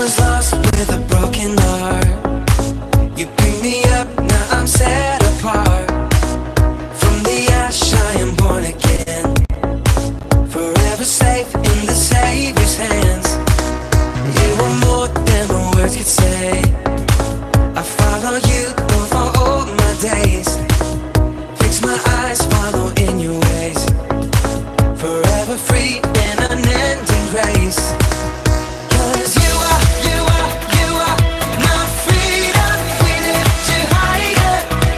was lost with a broken heart. You picked me up, now I'm set apart. From the ash I am born again, forever safe in the Savior's hands. You were more than my words could say. I follow you for all my days. Fix my eyes, follow in your ways. Forever free in unending grace. Cause you are my freedom. We lift you higher,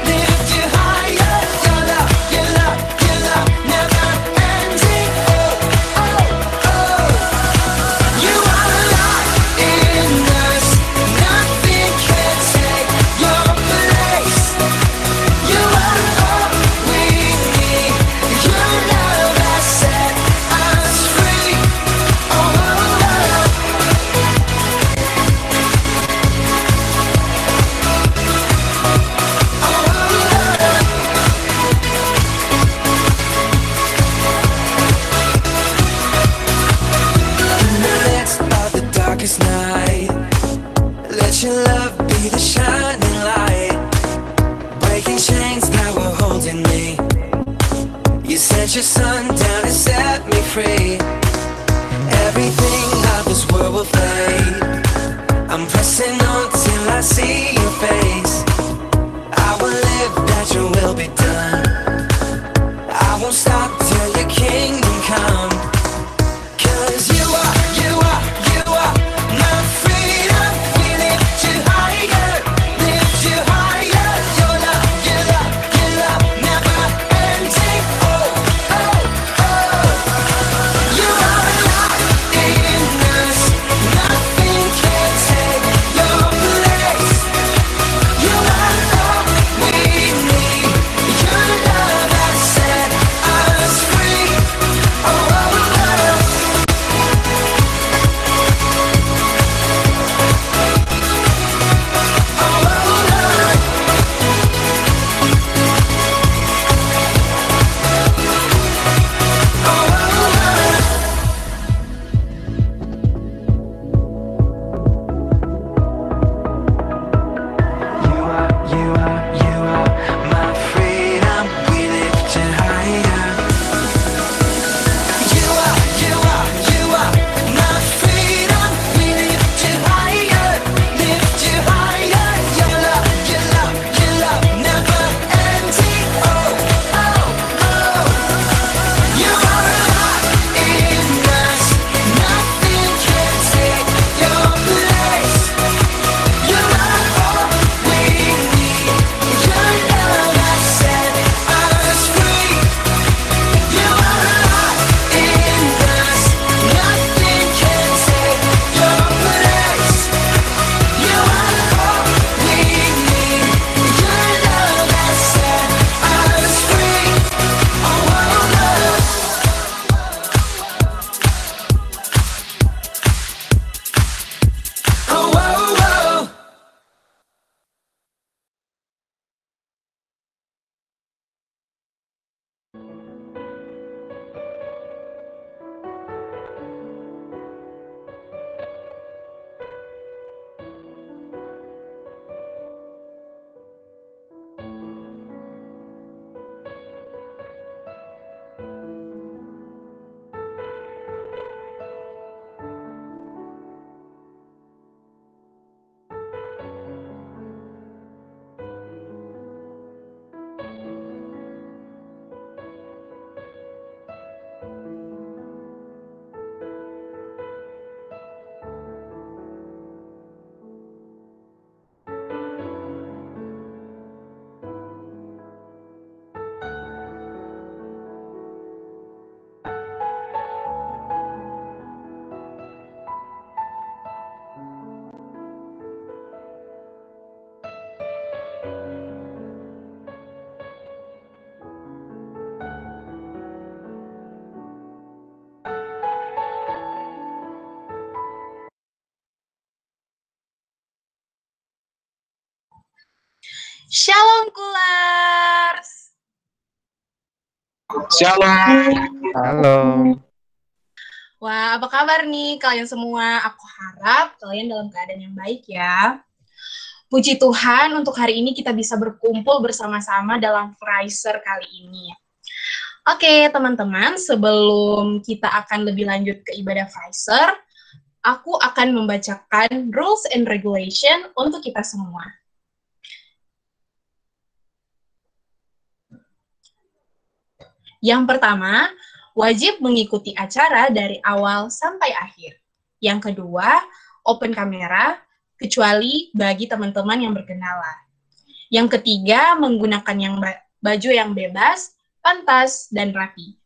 lift you higher. Your love, your love, your love, never ending. Oh, oh, oh. You are alive in us. Nothing can take your place. You are all we need. Your love has set us free. Oh, oh, oh. In the midst of the darkest night, let your love be the shining light, breaking chains that were holding me. You sent your son down and set me free. Everything of this world will fade. I'm pressing on till I see your face. I will live that your will be done. I won't stop till your kingdom come. Cause you are my freedom. We lift you higher, lift you higher. Your love, your love, your love, never ending. Oh, oh, oh. You are alive in us. Nothing can take your place. You are all we need. Your love has set us free. Oh, oh, oh. You are my freedom. We lift you higher. You are my freedom. We lift you higher, lift you higher. Your love, your love, your love, never ending. Oh, oh, oh. You are alive in us. Nothing can take your place. You are all we need. Your love has set us free. You are alive in us. Nothing can take your place. You are all we need. Your love has set us free. Oh, oh, oh. Oh, oh, oh. Shalom Kulars. Shalom. Halo. Wah, apa kabar nih kalian semua? Aku harap kalian dalam keadaan yang baik ya. Puji Tuhan untuk hari ini kita bisa berkumpul bersama-sama dalam Fraiser kali ini. Oke, teman-teman, sebelum kita akan lebih lanjut ke ibadah Fraiser, aku akan membacakan rules and regulation untuk kita semua. Yang pertama, wajib mengikuti acara dari awal sampai akhir. Yang kedua, open kamera, kecuali bagi teman-teman yang berkenalan. Yang ketiga, menggunakan baju yang bebas, pantas, dan rapi.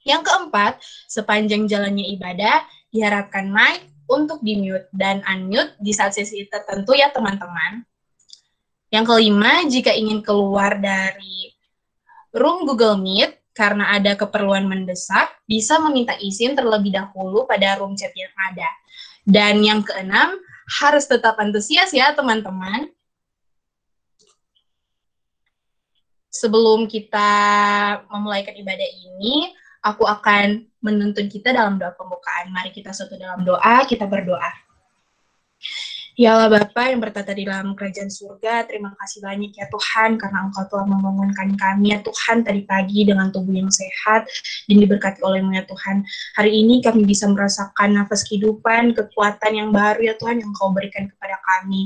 Yang keempat, sepanjang jalannya ibadah, diharapkan mic untuk di-mute dan unmute di saat sesi tertentu ya teman-teman. Yang kelima, jika ingin keluar dari room Google Meet karena ada keperluan mendesak, bisa meminta izin terlebih dahulu pada room chat yang ada. Dan yang keenam, harus tetap antusias ya teman-teman. Sebelum kita memulaikan ibadah ini, aku akan menuntun kita dalam doa pembukaan. Mari kita satu dalam doa, kita berdoa. Ya Allah Bapa yang bertata di dalam kerajaan surga, terima kasih banyak ya Tuhan, karena Engkau telah membangunkan kami ya Tuhan tadi pagi dengan tubuh yang sehat dan diberkati oleh-Mu ya Tuhan. Hari ini kami bisa merasakan nafas kehidupan, kekuatan yang baru ya Tuhan yang Engkau berikan kepada kami.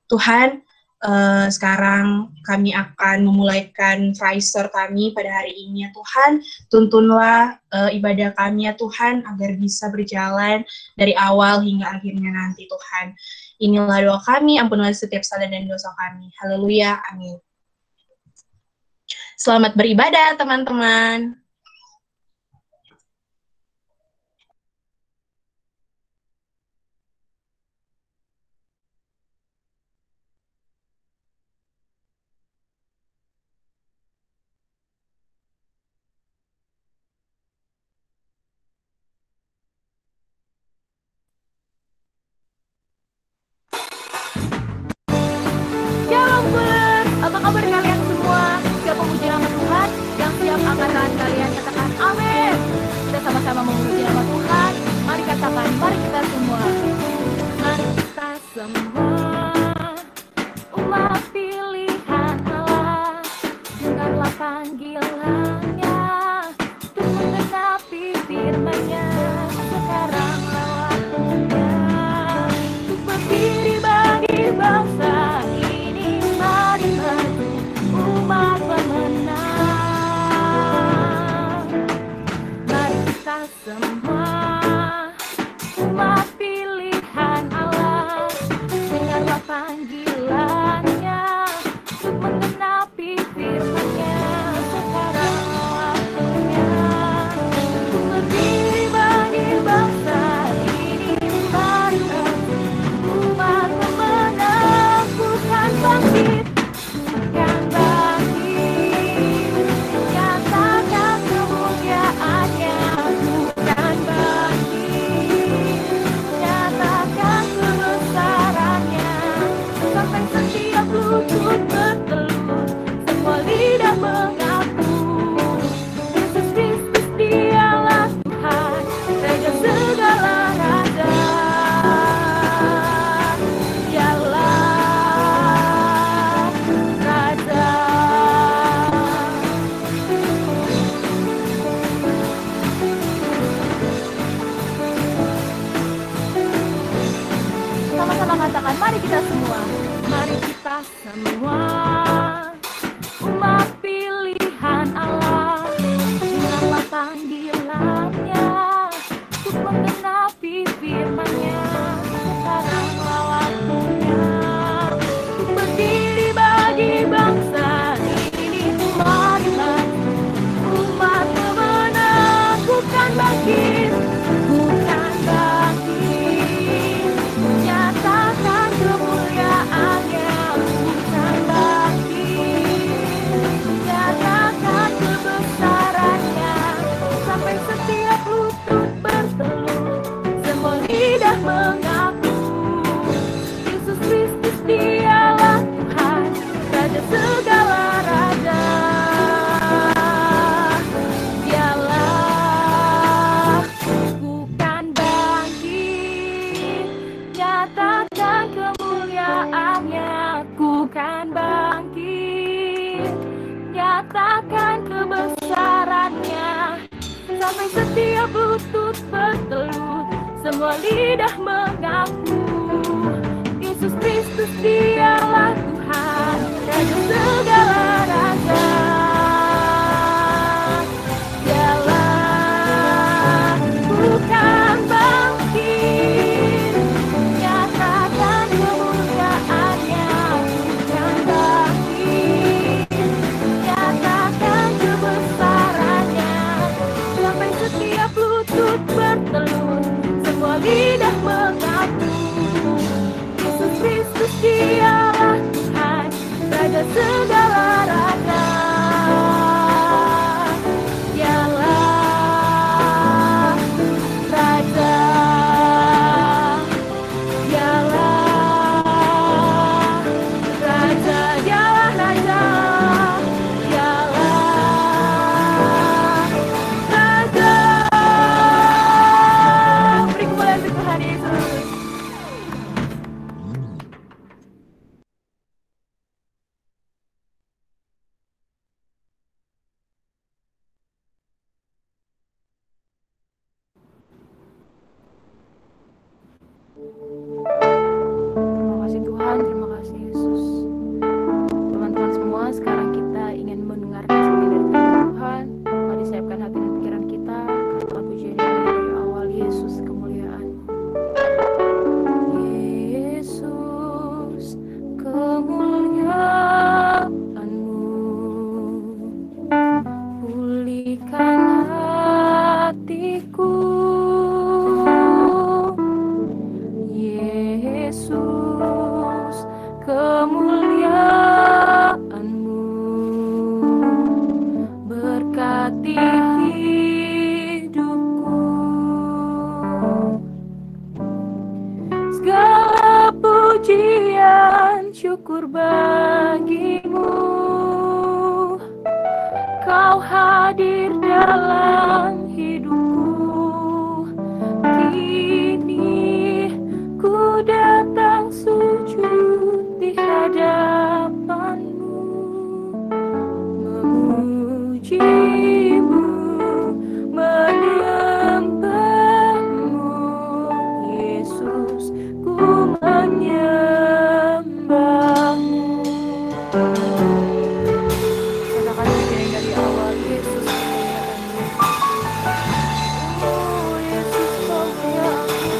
Tuhan, sekarang kami akan memulaikan Fraiser kami pada hari ini ya Tuhan. Tuntunlah ibadah kami ya Tuhan agar bisa berjalan dari awal hingga akhirnya nanti Tuhan. Inilah doa kami, ampunilah setiap salah dan dosa kami. Haleluya, amin. Selamat beribadah teman-teman. Apa kabar kalian semua? Siapa memuji nama Tuhan? Yang siap angkat tangan kalian katakan amin. Kita sama-sama memuji nama Tuhan. Mari katakan, mari kita semua. Mari kita semua umat pilihan Allah, dengarlah panggilannya untuk menggenapi firman-Nya. Sekaranglah waktunya untuk berdiri bagi bangsa. Umat pemenang, mari kita semua umat pilihan Allah, dengarlah panggilannya untuk menggenapi firman-Nya. Sekarang waktunya untuk berdiri bagi bangsa ini. Mari umat pemenang, bukan bangkit. Lutut bertelut, semua lidah mengaku Yesus Kristus dialah Tuhan, Raja segala raja. Dialah Raja. Sama-sama katakan, mari kita semua. Mari kita semua umat pilihan Allah, dengarlah panggilannya untuk menggenapi firman-Nya. Sekaranglah waktunya untuk berdiri bagi bangsa ini. Mari umat pemenang, bukan bangkit, bukan bangkit, nyatakan kemuliaan. sampai setiap lutut bertelut, semua lidah mengaku Yesus Kristus dialah Tuhan, Raja segala raja. Dialah bukan bangkit, nyatakan kemuliaannya. Bukan bangkit, nyatakan kebesarannya. Sampai setiap lutut bertelut, semua lidah mengaku Yesus Kristus dialah Tuhan, Raja segala raja. Dialah Raja, dialah Raja, dialah Raja, dialah Raja. Beri kemuliaan untuk Tuhan Yesus. Terima kasih Tuhan, terima kasih Yesus. Teman-teman semua, sekarang kita ingin mendengarkan sabda dari firman Tuhan. Mari siapkan hati dan pikiran kita, kata pujian dari awal. Yesus, kemuliaan-Mu. Yesus, kemuliaan-Mu. Pulihkan hatiku. Yesus, kemuliaan-Mu. Berkati hidupku. Segala pujian syukur bagi-Mu. Kau hadir dalam hidupku. Kini ku datang sujud di hadapan-Mu, memuji-Mu, menyembah-Mu. Yesus, ku menyembah-Mu. Katakan yang dari awal. Yesus, kemuliaan-Mu. Oh, Yesus, kemuliaan-Mu.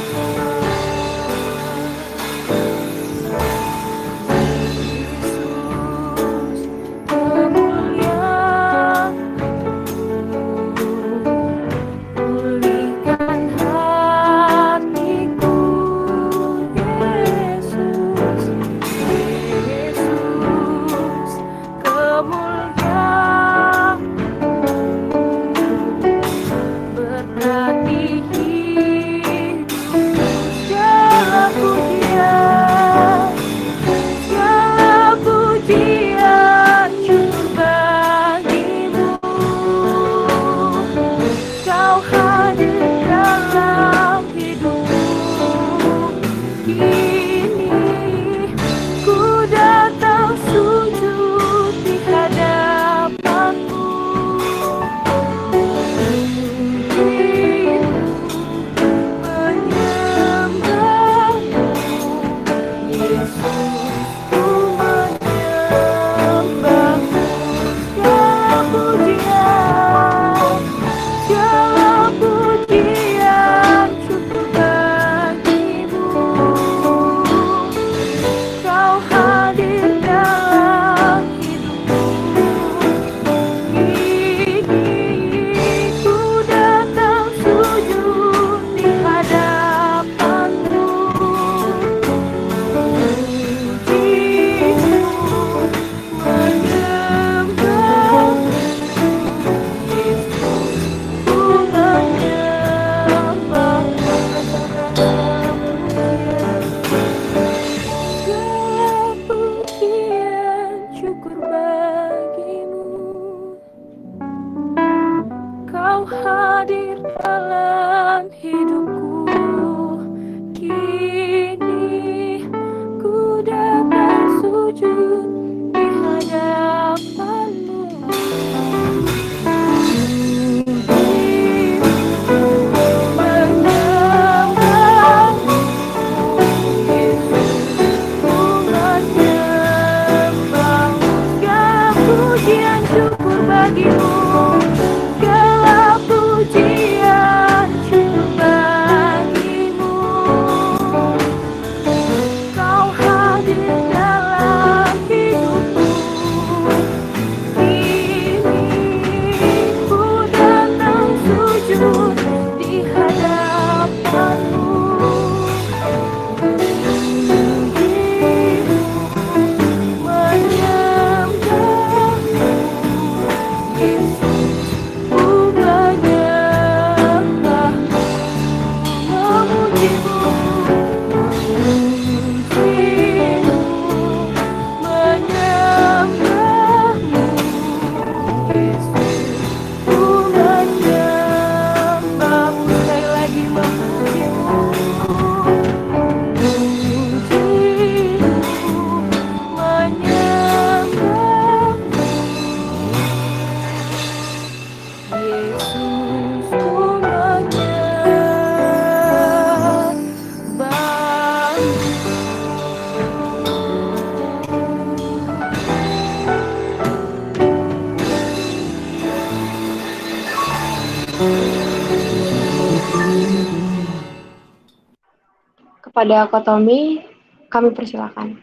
Kepada Kak Tommy, kami persilakan.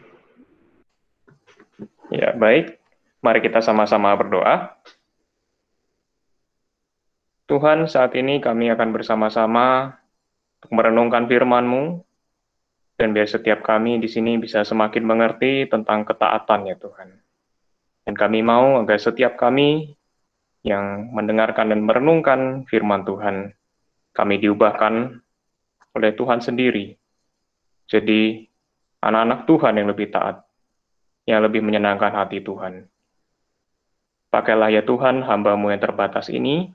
Ya, baik. Mari kita sama-sama berdoa. Tuhan, saat ini kami akan bersama-sama untuk merenungkan firman-Mu, dan biar setiap kami di sini bisa semakin mengerti tentang ketaatan ya Tuhan. Dan kami mau agar setiap kami yang mendengarkan dan merenungkan firman Tuhan, kami diubahkan oleh Tuhan sendiri. Jadi, anak-anak Tuhan yang lebih taat, yang lebih menyenangkan hati Tuhan. Pakailah ya Tuhan hamba-Mu yang terbatas ini,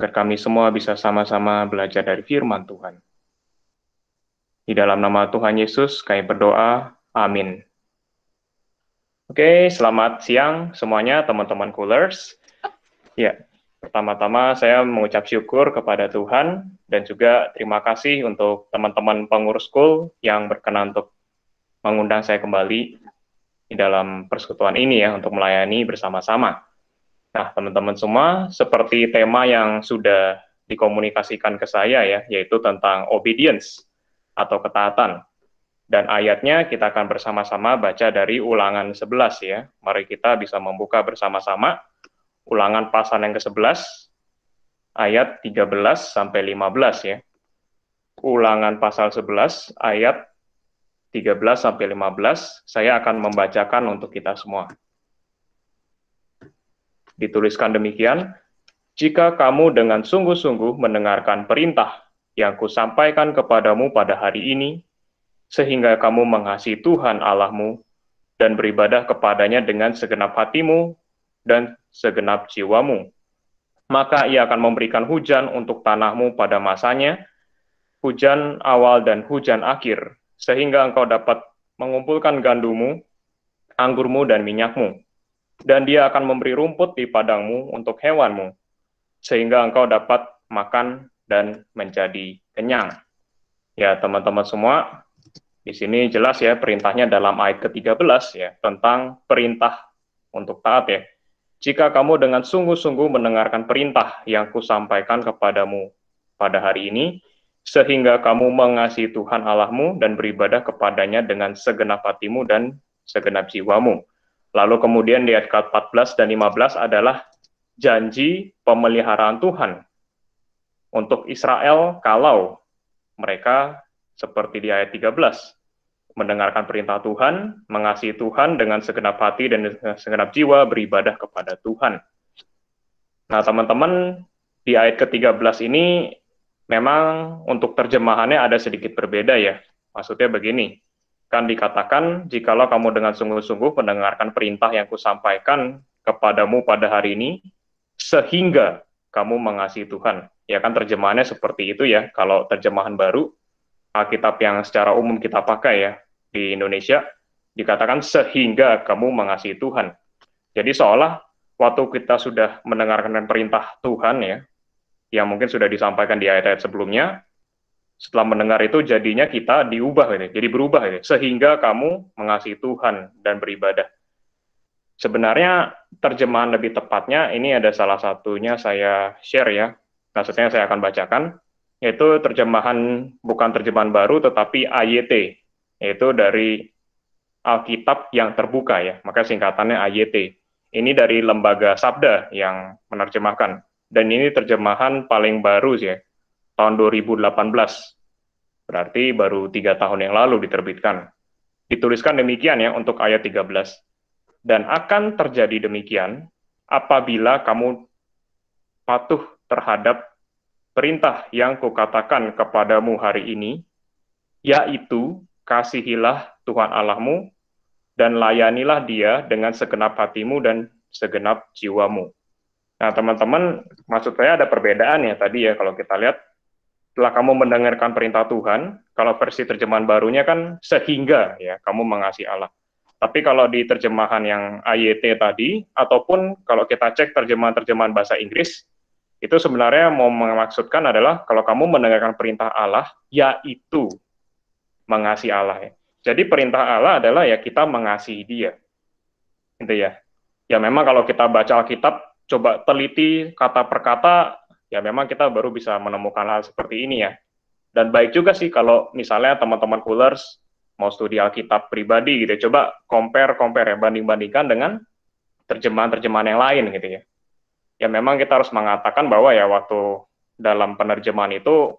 agar kami semua bisa sama-sama belajar dari firman Tuhan. Di dalam nama Tuhan Yesus, kami berdoa. Amin. Oke, selamat siang semuanya teman-teman Coolers. Ya, pertama-tama saya mengucap syukur kepada Tuhan dan juga terima kasih untuk teman-teman pengurus Cool yang berkenan untuk mengundang saya kembali di dalam persekutuan ini ya untuk melayani bersama-sama. Nah, teman-teman semua, seperti tema yang sudah dikomunikasikan ke saya ya, yaitu tentang obedience atau ketaatan. Dan ayatnya kita akan bersama-sama baca dari Ulangan 11 ya. Mari kita bisa membuka bersama-sama Ulangan pasal yang ke-11 ayat 13 sampai 15 ya. Ulangan pasal 11 ayat 13 sampai 15 saya akan membacakan untuk kita semua. Dituliskan demikian, jika kamu dengan sungguh-sungguh mendengarkan perintah yang kusampaikan kepadamu pada hari ini, sehingga kamu mengasihi Tuhan Allahmu dan beribadah kepadanya dengan segenap hatimu dan segenap jiwamu, maka ia akan memberikan hujan untuk tanahmu pada masanya, hujan awal dan hujan akhir, sehingga engkau dapat mengumpulkan gandumu, anggurmu, dan minyakmu. Dan dia akan memberi rumput di padangmu untuk hewanmu, sehingga engkau dapat makan dan menjadi kenyang. Ya, teman-teman semua, di sini jelas ya perintahnya dalam ayat ke-13 ya, tentang perintah untuk taat ya. Jika kamu dengan sungguh-sungguh mendengarkan perintah yang kusampaikan kepadamu pada hari ini, sehingga kamu mengasihi Tuhan Allahmu dan beribadah kepadanya dengan segenap hatimu dan segenap jiwamu. Lalu kemudian di ayat ke-14 dan 15 adalah janji pemeliharaan Tuhan untuk Israel kalau mereka seperti di ayat 13, mendengarkan perintah Tuhan, mengasihi Tuhan dengan segenap hati dan segenap jiwa, beribadah kepada Tuhan. Nah, teman-teman, di ayat ke-13 ini memang untuk terjemahannya ada sedikit berbeda ya. Maksudnya begini, kan dikatakan, jikalau kamu dengan sungguh-sungguh mendengarkan perintah yang kusampaikan kepadamu pada hari ini, sehingga kamu mengasihi Tuhan. Ya kan terjemahannya seperti itu ya, kalau terjemahan baru, Alkitab yang secara umum kita pakai ya, di Indonesia, dikatakan sehingga kamu mengasihi Tuhan. Jadi seolah waktu kita sudah mendengarkan perintah Tuhan ya, yang mungkin sudah disampaikan di ayat-ayat sebelumnya, setelah mendengar itu jadinya kita diubah gitu, jadi berubah gitu, sehingga kamu mengasihi Tuhan dan beribadah. Sebenarnya terjemahan lebih tepatnya, ini ada salah satunya saya share ya, maksudnya saya akan bacakan, yaitu terjemahan, bukan terjemahan baru, tetapi AYT, yaitu dari Alkitab yang terbuka ya, maka singkatannya AYT. Ini dari Lembaga Sabda yang menerjemahkan, dan ini terjemahan paling baru ya, tahun 2018, berarti baru 3 tahun yang lalu diterbitkan. Dituliskan demikian ya untuk ayat 13, dan akan terjadi demikian apabila kamu patuh terhadap perintah yang kukatakan kepadamu hari ini, yaitu kasihilah Tuhan Allahmu dan layanilah Dia dengan segenap hatimu dan segenap jiwamu. Nah, teman-teman, maksud saya ada perbedaan ya tadi ya, kalau kita lihat, setelah kamu mendengarkan perintah Tuhan, kalau versi terjemahan barunya kan sehingga ya, kamu mengasihi Allah. Tapi kalau di terjemahan yang AYT tadi, ataupun kalau kita cek terjemahan-terjemahan bahasa Inggris, itu sebenarnya mau memaksudkan adalah kalau kamu mendengarkan perintah Allah, yaitu mengasihi Allah ya. Jadi perintah Allah adalah ya kita mengasihi Dia. Gitu ya. Ya memang kalau kita baca Alkitab, coba teliti kata per kata, ya memang kita baru bisa menemukan hal seperti ini ya. Dan baik juga sih kalau misalnya teman-teman Coolers mau studi Alkitab pribadi gitu ya, coba compare ya, banding-bandingkan dengan terjemahan-terjemahan yang lain gitu ya. Ya memang kita harus mengatakan bahwa ya waktu dalam penerjemahan itu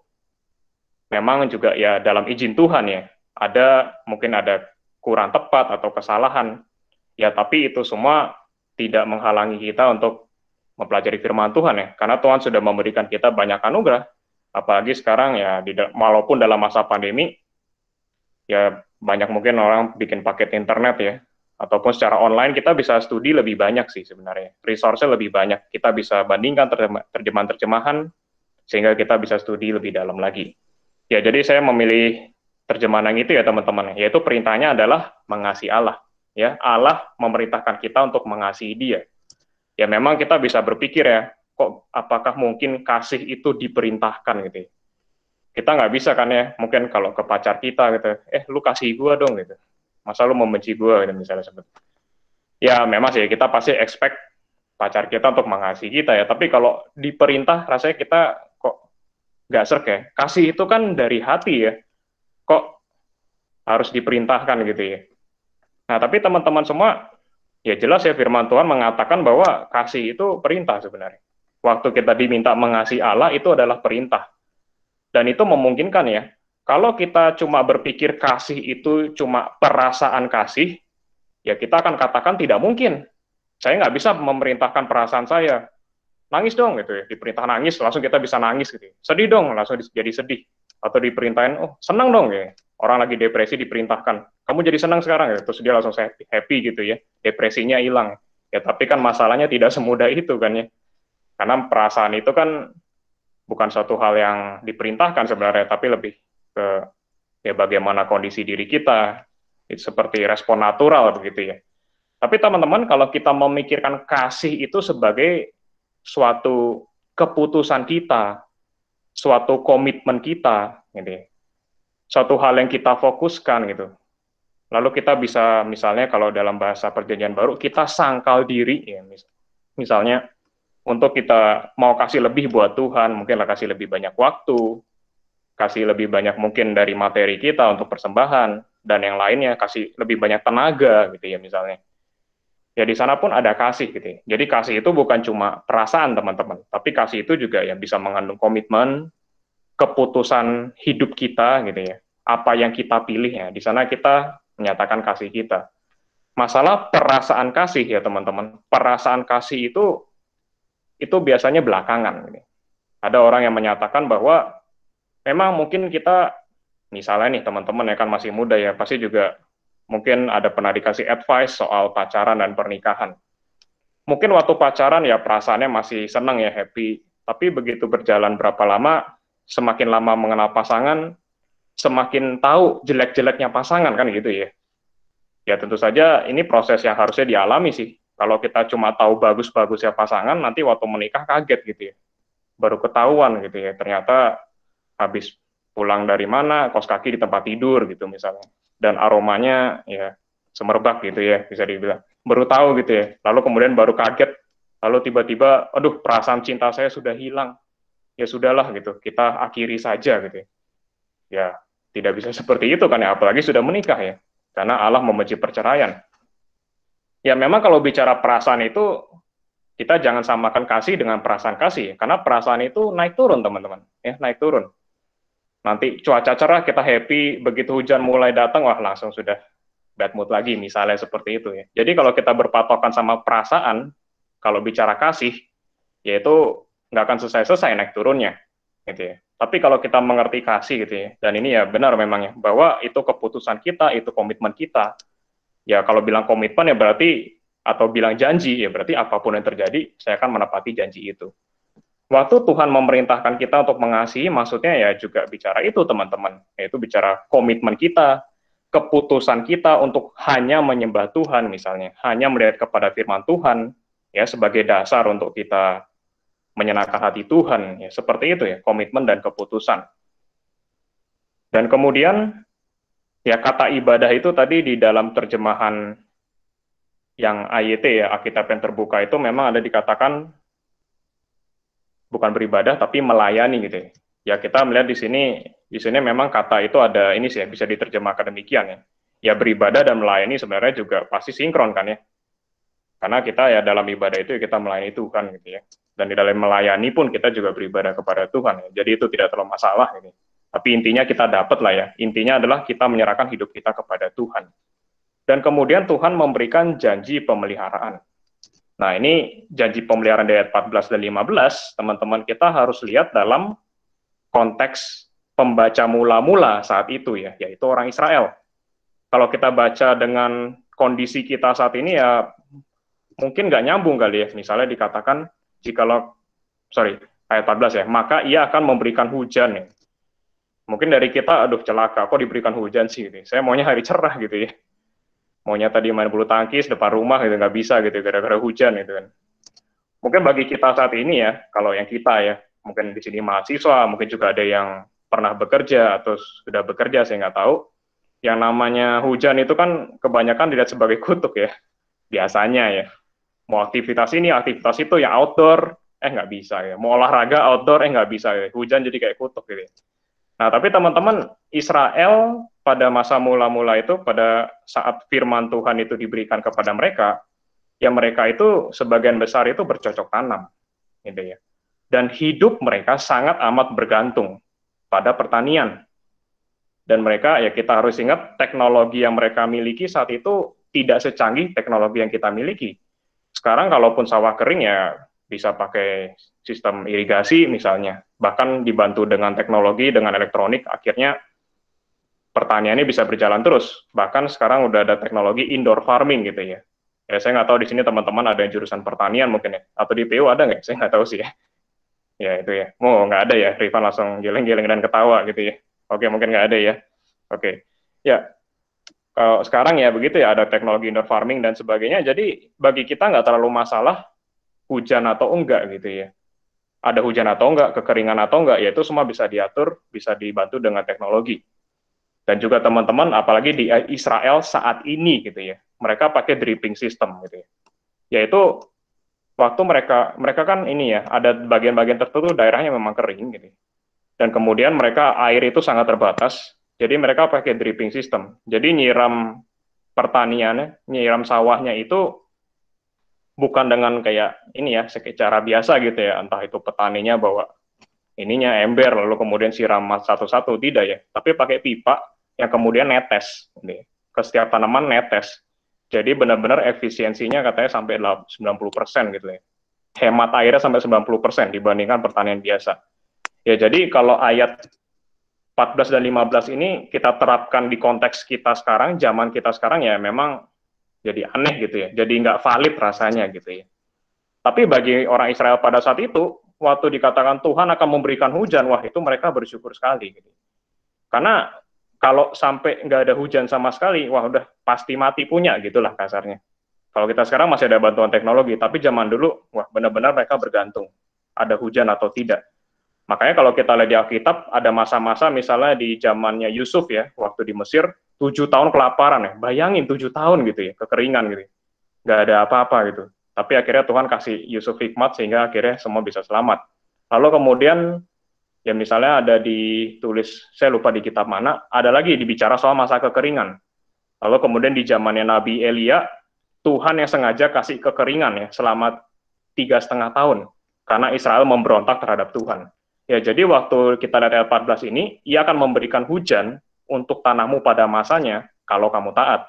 memang juga ya dalam izin Tuhan ya, mungkin ada kurang tepat atau kesalahan, ya tapi itu semua tidak menghalangi kita untuk mempelajari firman Tuhan ya, karena Tuhan sudah memberikan kita banyak anugerah, apalagi sekarang ya, walaupun dalam masa pandemi, ya banyak mungkin orang bikin paket internet ya, ataupun secara online kita bisa studi lebih banyak sih sebenarnya, resource-nya lebih banyak, kita bisa bandingkan terjemahan-terjemahan, sehingga kita bisa studi lebih dalam lagi. Ya, jadi saya memilih terjemahan yang itu ya teman-teman, yaitu perintahnya adalah mengasihi Allah. Ya, Allah memerintahkan kita untuk mengasihi Dia. Ya memang kita bisa berpikir ya, kok apakah mungkin kasih itu diperintahkan gitu ya. Kita nggak bisa kan ya, mungkin kalau ke pacar kita gitu, lu kasih gue dong gitu. Masa lu membenci gue gitu misalnya seperti. Ya memang sih kita pasti expect pacar kita untuk mengasihi kita ya, tapi kalau diperintah rasanya kita kok nggak serk ya. Kasih itu kan dari hati ya, kok harus diperintahkan gitu ya. Nah tapi teman-teman semua, ya jelas ya firman Tuhan mengatakan bahwa kasih itu perintah sebenarnya. Waktu kita diminta mengasihi Allah itu adalah perintah. Dan itu memungkinkan ya. Kalau kita cuma berpikir kasih itu cuma perasaan kasih, ya kita akan katakan tidak mungkin. Saya nggak bisa memerintahkan perasaan saya. Nangis dong gitu ya. Diperintah nangis, langsung kita bisa nangis gitu. Sedih dong, langsung jadi sedih. Atau diperintahin, senang dong ya. Orang lagi depresi diperintahkan, kamu jadi senang sekarang ya, terus dia langsung happy gitu ya, depresinya hilang. Ya tapi kan masalahnya tidak semudah itu kan ya, karena perasaan itu kan bukan suatu hal yang diperintahkan sebenarnya, tapi lebih ke ya bagaimana kondisi diri kita, itu seperti respon natural begitu ya. Tapi teman-teman kalau kita memikirkan kasih itu sebagai suatu keputusan kita, suatu komitmen kita, gitu ya. Suatu hal yang kita fokuskan gitu. Lalu kita bisa misalnya kalau dalam bahasa perjanjian baru kita sangkal diri ya misalnya untuk kita mau kasih lebih buat Tuhan, mungkin kasih lebih banyak waktu, kasih lebih banyak mungkin dari materi kita untuk persembahan dan yang lainnya, kasih lebih banyak tenaga gitu ya misalnya. Ya di sana pun ada kasih gitu ya. Jadi kasih itu bukan cuma perasaan teman-teman, tapi kasih itu juga yang bisa mengandung komitmen, keputusan hidup kita gitu ya, apa yang kita pilih ya, di sana kita menyatakan kasih kita. Masalah perasaan kasih ya teman-teman, perasaan kasih itu biasanya belakangan. Gitu. Ada orang yang menyatakan bahwa memang mungkin kita, misalnya nih teman-teman ya kan masih muda ya, pasti juga mungkin ada pernah dikasih advice soal pacaran dan pernikahan. Mungkin waktu pacaran ya perasaannya masih senang ya, happy, tapi begitu berjalan berapa lama, semakin lama mengenal pasangan, semakin tahu jelek-jeleknya pasangan kan gitu ya. Ya tentu saja ini proses yang harusnya dialami sih. Kalau kita cuma tahu bagus-bagusnya pasangan, nanti waktu menikah kaget gitu ya. Baru ketahuan gitu ya, ternyata habis pulang dari mana, kos kaki di tempat tidur gitu misalnya. Dan aromanya ya semerbak gitu ya, bisa dibilang. Baru tahu gitu ya, lalu kemudian baru kaget, lalu tiba-tiba, aduh perasaan cinta saya sudah hilang. Ya sudahlah gitu, kita akhiri saja gitu ya. Ya, tidak bisa seperti itu kan ya, apalagi sudah menikah ya. Karena Allah membenci perceraian. Ya memang kalau bicara perasaan itu, kita jangan samakan kasih dengan perasaan kasih, karena perasaan itu naik turun teman-teman, ya naik turun. Nanti cuaca cerah kita happy, begitu hujan mulai datang, wah langsung sudah bad mood lagi, misalnya seperti itu ya. Jadi kalau kita berpatokan sama perasaan, kalau bicara kasih, yaitu nggak akan selesai-selesai naik turunnya, gitu ya. Tapi kalau kita mengerti kasih gitu ya, dan ini ya benar memang ya, bahwa itu keputusan kita, itu komitmen kita. Ya kalau bilang komitmen ya berarti, atau bilang janji, ya berarti apapun yang terjadi, saya akan menepati janji itu. Waktu Tuhan memerintahkan kita untuk mengasihi, maksudnya ya juga bicara itu teman-teman, yaitu bicara komitmen kita, keputusan kita untuk hanya menyembah Tuhan misalnya, hanya melihat kepada firman Tuhan, ya sebagai dasar untuk kita menyenangkan hati Tuhan, ya seperti itu ya, komitmen dan keputusan. Dan kemudian, ya kata ibadah itu tadi di dalam terjemahan yang AYT ya, Alkitab yang terbuka itu memang ada dikatakan bukan beribadah, tapi melayani gitu ya. Ya kita melihat di sini memang kata itu ada ini sih ya, bisa diterjemahkan demikian ya. Ya beribadah dan melayani sebenarnya juga pasti sinkron kan ya. Karena kita ya dalam ibadah itu ya kita melayani Tuhan gitu ya. Dan di dalam melayani pun kita juga beribadah kepada Tuhan. Ya. Jadi itu tidak terlalu masalah ini. Tapi intinya kita dapat lah ya. Intinya adalah kita menyerahkan hidup kita kepada Tuhan. Dan kemudian Tuhan memberikan janji pemeliharaan. Nah ini janji pemeliharaan dari ayat 14 dan 15, teman-teman kita harus lihat dalam konteks pembaca mula-mula saat itu ya, yaitu orang Israel. Kalau kita baca dengan kondisi kita saat ini ya mungkin nggak nyambung kali ya. Misalnya dikatakan ayat 14 ya, maka ia akan memberikan hujan ya. Mungkin dari kita, aduh celaka, kok diberikan hujan sih gitu. Saya maunya hari cerah gitu ya. Maunya tadi main bulu tangkis depan rumah gitu, nggak bisa gitu gara-gara hujan gitu kan. Mungkin bagi kita saat ini ya, kalau yang kita ya, mungkin di sini mahasiswa, mungkin juga ada yang pernah bekerja atau sudah bekerja, saya nggak tahu. Yang namanya hujan itu kan kebanyakan dilihat sebagai kutuk ya, biasanya ya. Mau aktivitas ini, aktivitas itu, yang outdoor, nggak bisa ya. Mau olahraga outdoor, nggak bisa ya. Hujan jadi kayak kutuk gitu ya. Nah, tapi teman-teman, Israel pada masa mula-mula itu, pada saat firman Tuhan itu diberikan kepada mereka, ya mereka itu sebagian besar itu bercocok tanam, gitu ya. Dan hidup mereka sangat amat bergantung pada pertanian. Dan mereka, ya kita harus ingat, teknologi yang mereka miliki saat itu tidak secanggih teknologi yang kita miliki. Sekarang kalaupun sawah kering ya bisa pakai sistem irigasi misalnya, bahkan dibantu dengan teknologi, dengan elektronik, akhirnya pertaniannya bisa berjalan terus. Bahkan sekarang udah ada teknologi indoor farming gitu ya. Ya saya nggak tahu di sini teman-teman ada yang jurusan pertanian mungkin ya, atau di PU ada nggak? Saya nggak tahu sih ya. Ya itu ya. Oh nggak ada ya, Rifan langsung geleng-geleng dan ketawa gitu ya. Oke mungkin nggak ada ya. Oke. Ya kalau sekarang ya begitu ya, ada teknologi indoor farming dan sebagainya. Jadi bagi kita nggak terlalu masalah hujan atau enggak gitu ya. Ada hujan atau enggak, kekeringan atau enggak, ya itu semua bisa diatur, bisa dibantu dengan teknologi. Dan juga teman-teman, apalagi di Israel saat ini gitu ya, mereka pakai dripping system gitu ya. Yaitu waktu mereka kan ini ya, ada bagian-bagian tertentu daerahnya memang kering gitu. Dan kemudian mereka air itu sangat terbatas, jadi mereka pakai dripping system. Jadi nyiram pertaniannya, nyiram sawahnya itu bukan dengan kayak ini ya, secara biasa gitu ya, entah itu petaninya bawa ininya ember lalu kemudian siram satu-satu, tidak ya, tapi pakai pipa yang kemudian netes gitu ya. Ke setiap tanaman netes. Jadi benar-benar efisiensinya katanya sampai 90% gitu ya. Hemat airnya sampai 90% dibandingkan pertanian biasa. Ya jadi kalau ayat 14 dan 15 ini kita terapkan di konteks kita sekarang, zaman kita sekarang ya memang jadi aneh gitu ya, jadi nggak valid rasanya gitu ya. Tapi bagi orang Israel pada saat itu, waktu dikatakan Tuhan akan memberikan hujan, wah itu mereka bersyukur sekali. Gitu. Karena kalau sampai nggak ada hujan sama sekali, wah udah pasti mati punya gitulah kasarnya. Kalau kita sekarang masih ada bantuan teknologi, tapi zaman dulu, wah benar-benar mereka bergantung, ada hujan atau tidak. Makanya kalau kita lihat di Alkitab, ada masa-masa misalnya di zamannya Yusuf ya, waktu di Mesir, 7 tahun kelaparan ya, bayangin 7 tahun gitu ya, kekeringan gitu, nggak ada apa-apa gitu. Tapi akhirnya Tuhan kasih Yusuf hikmat sehingga akhirnya semua bisa selamat. Lalu kemudian, ya misalnya ada ditulis, saya lupa di kitab mana, ada lagi dibicara soal masa kekeringan. Lalu kemudian di zamannya Nabi Elia, Tuhan yang sengaja kasih kekeringan ya, selama 3,5 tahun, karena Israel memberontak terhadap Tuhan. Ya jadi waktu kita lihat ayat 14 ini, ia akan memberikan hujan untuk tanahmu pada masanya kalau kamu taat.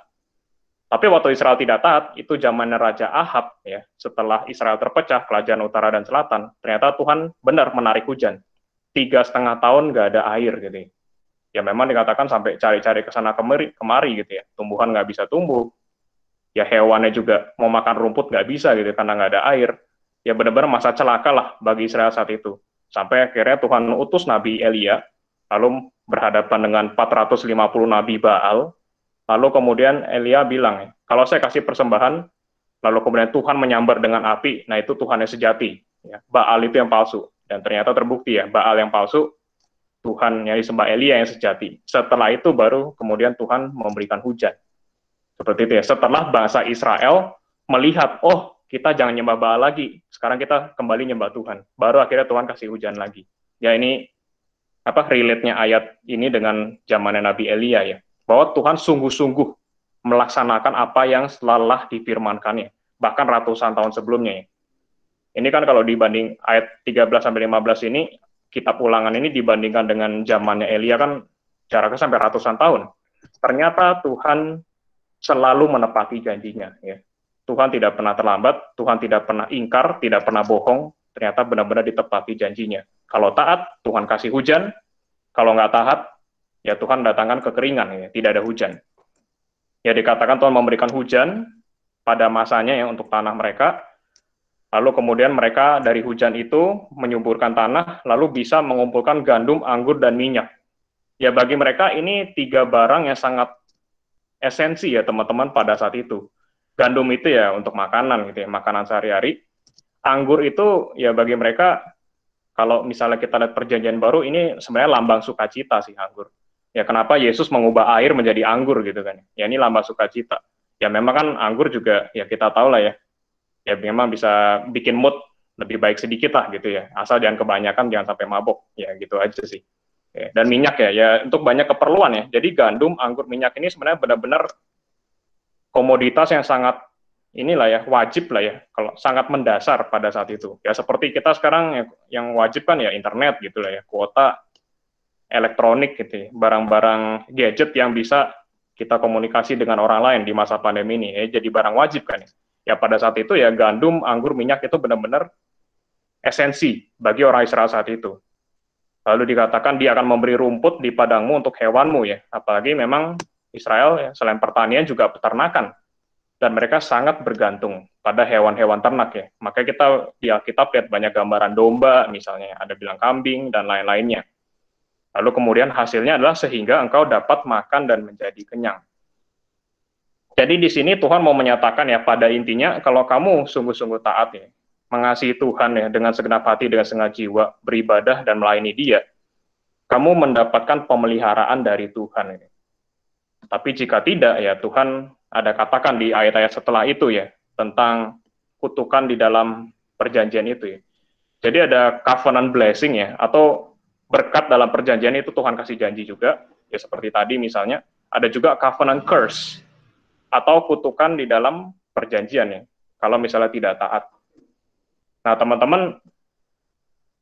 Tapi waktu Israel tidak taat, itu zamannya Raja Ahab, ya, setelah Israel terpecah, kerajaan utara dan selatan, ternyata Tuhan benar menarik hujan. 3,5 tahun nggak ada air, gitu. Ya memang dikatakan sampai cari-cari ke sana kemari, gitu ya. Tumbuhan nggak bisa tumbuh. Ya hewannya juga mau makan rumput nggak bisa, gitu, karena nggak ada air. Ya benar-benar masa celaka lah bagi Israel saat itu. Sampai akhirnya Tuhan utus Nabi Elia, lalu berhadapan dengan 450 Nabi Baal, lalu kemudian Elia bilang, kalau saya kasih persembahan, lalu kemudian Tuhan menyambar dengan api, nah itu Tuhan yang sejati. Ya, Baal itu yang palsu. Dan ternyata terbukti ya, Baal yang palsu, Tuhan yang disembah Elia yang sejati. Setelah itu baru kemudian Tuhan memberikan hujan. Seperti itu ya, setelah bangsa Israel melihat, oh kita jangan nyembah Baal lagi, sekarang kita kembali nyembah Tuhan. Baru akhirnya Tuhan kasih hujan lagi. Ya ini relate-nya ayat ini dengan zamannya Nabi Elia ya, bahwa Tuhan sungguh-sungguh melaksanakan apa yang telah difirmankannya, bahkan ratusan tahun sebelumnya ya. Ini kan kalau dibanding ayat 13-15 ini, kitab Ulangan ini dibandingkan dengan zamannya Elia kan jaraknya sampai ratusan tahun. Ternyata Tuhan selalu menepati janjinya ya. Tuhan tidak pernah terlambat, Tuhan tidak pernah ingkar, tidak pernah bohong, ternyata benar-benar ditepati janjinya. Kalau taat, Tuhan kasih hujan. Kalau nggak taat, ya Tuhan datangkan kekeringan, ya, tidak ada hujan. Ya dikatakan Tuhan memberikan hujan pada masanya ya untuk tanah mereka. Lalu kemudian mereka dari hujan itu menyuburkan tanah, lalu bisa mengumpulkan gandum, anggur, dan minyak. Ya bagi mereka ini 3 barang yang sangat esensi ya teman-teman pada saat itu. Gandum itu ya untuk makanan gitu ya, makanan sehari-hari. Anggur itu ya bagi mereka, kalau misalnya kita lihat perjanjian baru, ini sebenarnya lambang sukacita sih anggur. Ya kenapa Yesus mengubah air menjadi anggur gitu kan. Ya ini lambang sukacita. Ya memang kan anggur juga ya kita tahu lah ya. Ya memang bisa bikin mood lebih baik sedikit lah gitu ya. Asal jangan kebanyakan, jangan sampai mabok. Ya gitu aja sih. Ya, dan minyak ya untuk banyak keperluan ya. Jadi gandum, anggur, minyak ini sebenarnya benar-benar komoditas yang sangat inilah ya, wajib lah ya, kalau sangat mendasar pada saat itu. Ya seperti kita sekarang yang wajib kan ya internet gitu lah ya, kuota elektronik gitu ya, barang-barang gadget yang bisa kita komunikasi dengan orang lain di masa pandemi ini ya, jadi barang wajib kan ya. Ya pada saat itu ya gandum, anggur, minyak itu benar-benar esensi bagi orang Israel saat itu. Lalu dikatakan dia akan memberi rumput di padangmu untuk hewanmu ya, apalagi memang Israel ya, selain pertanian juga peternakan, dan mereka sangat bergantung pada hewan-hewan ternak ya. Maka kita di Alkitab lihat banyak gambaran domba misalnya, ada bilang kambing dan lain-lainnya. Lalu kemudian hasilnya adalah sehingga engkau dapat makan dan menjadi kenyang. Jadi di sini Tuhan mau menyatakan ya pada intinya kalau kamu sungguh-sungguh taat ya, mengasihi Tuhan ya dengan segenap hati, dengan segenap jiwa, beribadah dan melayani Dia, kamu mendapatkan pemeliharaan dari Tuhan ini. Tapi jika tidak ya Tuhan ada katakan di ayat-ayat setelah itu ya tentang kutukan di dalam perjanjian itu ya. Jadi ada covenant blessing ya, atau berkat dalam perjanjian itu Tuhan kasih janji juga ya, seperti tadi misalnya ada juga covenant curse atau kutukan di dalam perjanjian ya kalau misalnya tidak taat. Nah teman-teman,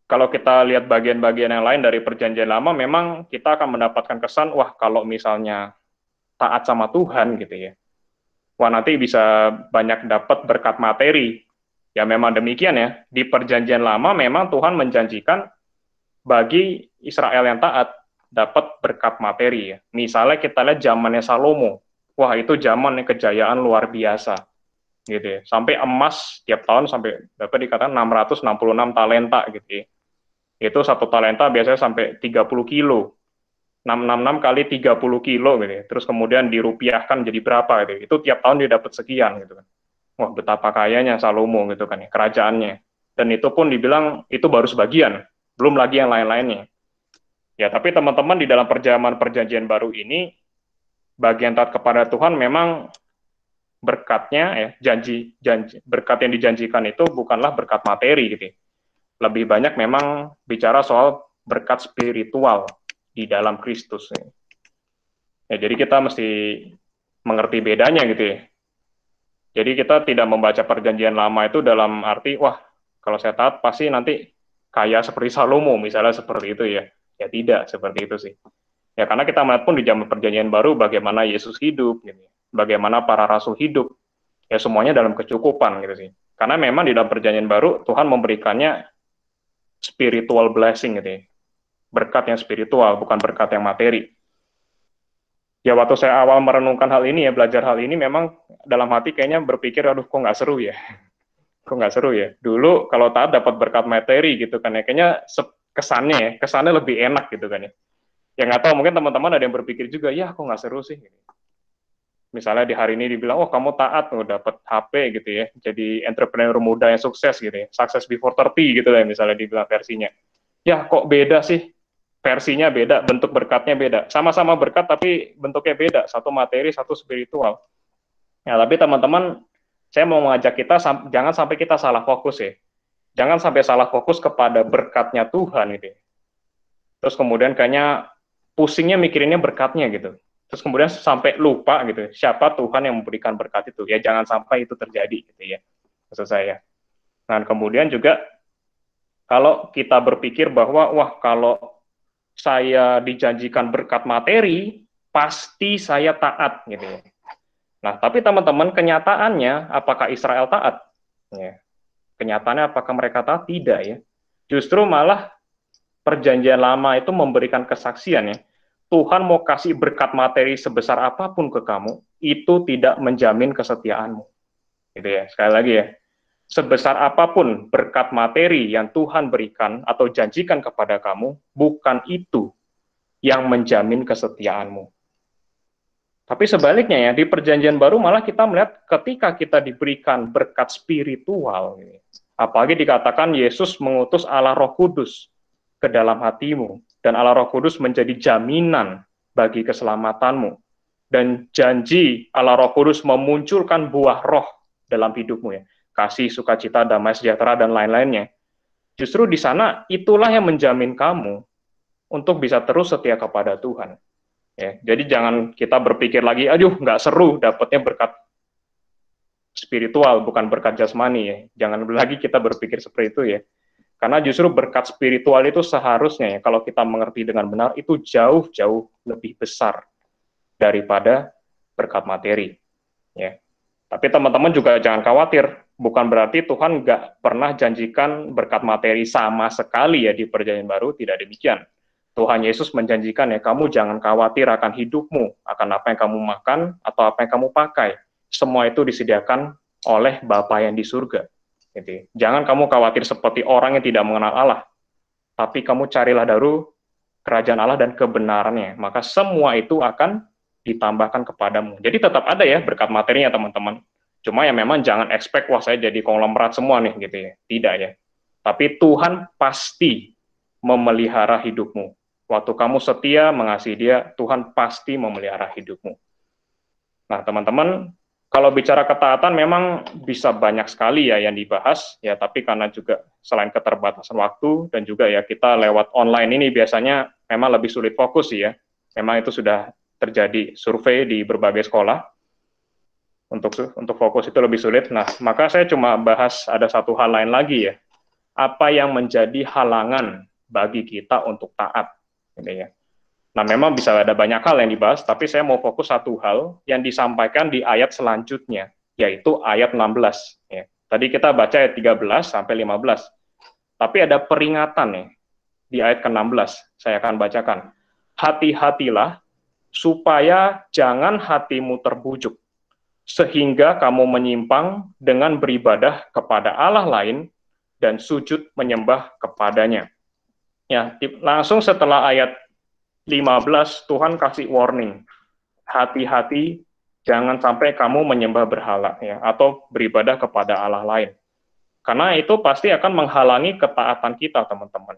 kalau kita lihat bagian-bagian yang lain dari perjanjian lama, memang kita akan mendapatkan kesan wah kalau misalnya taat sama Tuhan gitu ya, wah nanti bisa banyak dapat berkat materi. Ya memang demikian ya, di perjanjian lama memang Tuhan menjanjikan bagi Israel yang taat dapat berkat materi ya. Misalnya kita lihat zamannya Salomo, wah itu zaman kejayaan luar biasa gitu ya, sampai emas tiap tahun sampai dapat dikatakan 666 talenta gitu ya. Itu satu talenta biasanya sampai 30 kilo. 666 kali 30 kilo gitu ya. Terus kemudian dirupiahkan jadi berapa gitu. Itu tiap tahun dia dapat sekian gitu kan. Wah, betapa kayanya Salomo gitu kan ya, kerajaannya. Dan itu pun dibilang itu baru sebagian, belum lagi yang lain-lainnya. Ya, tapi teman-teman di dalam perjanjian baru ini bagian taat kepada Tuhan memang berkatnya ya, janji berkat yang dijanjikan itu bukanlah berkat materi gitu ya. Lebih banyak memang bicara soal berkat spiritual di dalam Kristus. Ya, jadi kita mesti mengerti bedanya gitu ya. Jadi kita tidak membaca perjanjian lama itu dalam arti, wah kalau saya taat pasti nanti kaya seperti Salomo, misalnya seperti itu ya. Ya tidak seperti itu sih. Ya karena kita melihat pun di zaman perjanjian baru bagaimana Yesus hidup, gitu. Bagaimana para rasul hidup. Ya semuanya dalam kecukupan gitu sih. Karena memang di dalam perjanjian baru Tuhan memberikannya spiritual blessing gitu ya. Berkat yang spiritual, bukan berkat yang materi. Ya waktu saya awal merenungkan hal ini ya, belajar hal ini memang dalam hati kayaknya berpikir, aduh kok nggak seru ya. Kok nggak seru ya. Dulu kalau taat dapat berkat materi gitu kan ya, kayaknya kesannya lebih enak gitu kan ya. Ya nggak tahu, mungkin teman-teman ada yang berpikir juga, ya kok nggak seru sih. Misalnya di hari ini dibilang, oh kamu taat, oh, dapat HP gitu ya, jadi entrepreneur muda yang sukses gitu ya, success before 30 gitu ya misalnya dibilang versinya. Ya kok beda sih? Versinya beda, bentuk berkatnya beda. Sama-sama berkat tapi bentuknya beda, satu materi, satu spiritual. Ya, tapi teman-teman, saya mau mengajak kita jangan sampai kita salah fokus ya. Jangan sampai salah fokus kepada berkatnya Tuhan gitu. Terus kemudian kayaknya pusingnya mikirinnya berkatnya gitu. Terus kemudian sampai lupa gitu, siapa Tuhan yang memberikan berkat itu. Ya jangan sampai itu terjadi gitu ya, maksud saya. Nah kemudian juga kalau kita berpikir bahwa wah kalau saya dijanjikan berkat materi, pasti saya taat gitu ya. Nah tapi teman-teman kenyataannya apakah Israel taat? Ya. Kenyataannya apakah mereka taat? Tidak ya. Justru malah perjanjian lama itu memberikan kesaksian ya. Tuhan mau kasih berkat materi sebesar apapun ke kamu, itu tidak menjamin kesetiaanmu. Gitu ya. Sekali lagi ya. Sebesar apapun berkat materi yang Tuhan berikan atau janjikan kepada kamu, bukan itu yang menjamin kesetiaanmu. Tapi sebaliknya ya, di perjanjian baru malah kita melihat ketika kita diberikan berkat spiritual, apalagi dikatakan Yesus mengutus Allah Roh Kudus ke dalam hatimu, dan Allah Roh Kudus menjadi jaminan bagi keselamatanmu, dan janji Allah Roh Kudus memunculkan buah roh dalam hidupmu ya, kasih, sukacita, damai, sejahtera, dan lain-lainnya. Justru di sana itulah yang menjamin kamu untuk bisa terus setia kepada Tuhan. Ya, jadi jangan kita berpikir lagi, aduh nggak seru dapatnya berkat spiritual, bukan berkat jasmani ya. Jangan lagi kita berpikir seperti itu ya. Karena justru berkat spiritual itu seharusnya ya, kalau kita mengerti dengan benar, itu jauh-jauh lebih besar daripada berkat materi. Ya. Tapi teman-teman juga jangan khawatir, bukan berarti Tuhan nggak pernah janjikan berkat materi sama sekali ya di perjanjian baru, tidak demikian. Tuhan Yesus menjanjikan ya, kamu jangan khawatir akan hidupmu, akan apa yang kamu makan atau apa yang kamu pakai. Semua itu disediakan oleh Bapa yang di surga. Gitu. Jangan kamu khawatir seperti orang yang tidak mengenal Allah, tapi kamu carilah dahulu kerajaan Allah dan kebenarannya, maka semua itu akan ditambahkan kepadamu. Jadi tetap ada ya berkat materinya teman-teman. Cuma ya memang jangan expect wah saya jadi konglomerat semua nih gitu ya. Tidak ya. Tapi Tuhan pasti memelihara hidupmu. Waktu kamu setia mengasihi Dia, Tuhan pasti memelihara hidupmu. Nah, teman-teman, kalau bicara ketaatan memang bisa banyak sekali ya yang dibahas ya, tapi karena juga selain keterbatasan waktu dan juga ya kita lewat online ini biasanya memang lebih sulit fokus sih ya. Memang itu sudah terjadi survei di berbagai sekolah. Untuk fokus itu lebih sulit. Nah, maka saya cuma bahas ada satu hal lain lagi ya. Apa yang menjadi halangan bagi kita untuk taat. Gitu ya. Nah, memang bisa ada banyak hal yang dibahas, tapi saya mau fokus satu hal yang disampaikan di ayat selanjutnya, yaitu ayat 16. Ya. Tadi kita baca ayat 13 sampai 15. Tapi ada peringatan nih di ayat ke-16. Saya akan bacakan. Hati-hatilah supaya jangan hatimu terbujuk, sehingga kamu menyimpang dengan beribadah kepada Allah lain dan sujud menyembah kepadanya. Ya, langsung setelah ayat 15 Tuhan kasih warning. Hati-hati jangan sampai kamu menyembah berhala ya atau beribadah kepada Allah lain. Karena itu pasti akan menghalangi ketaatan kita, teman-teman.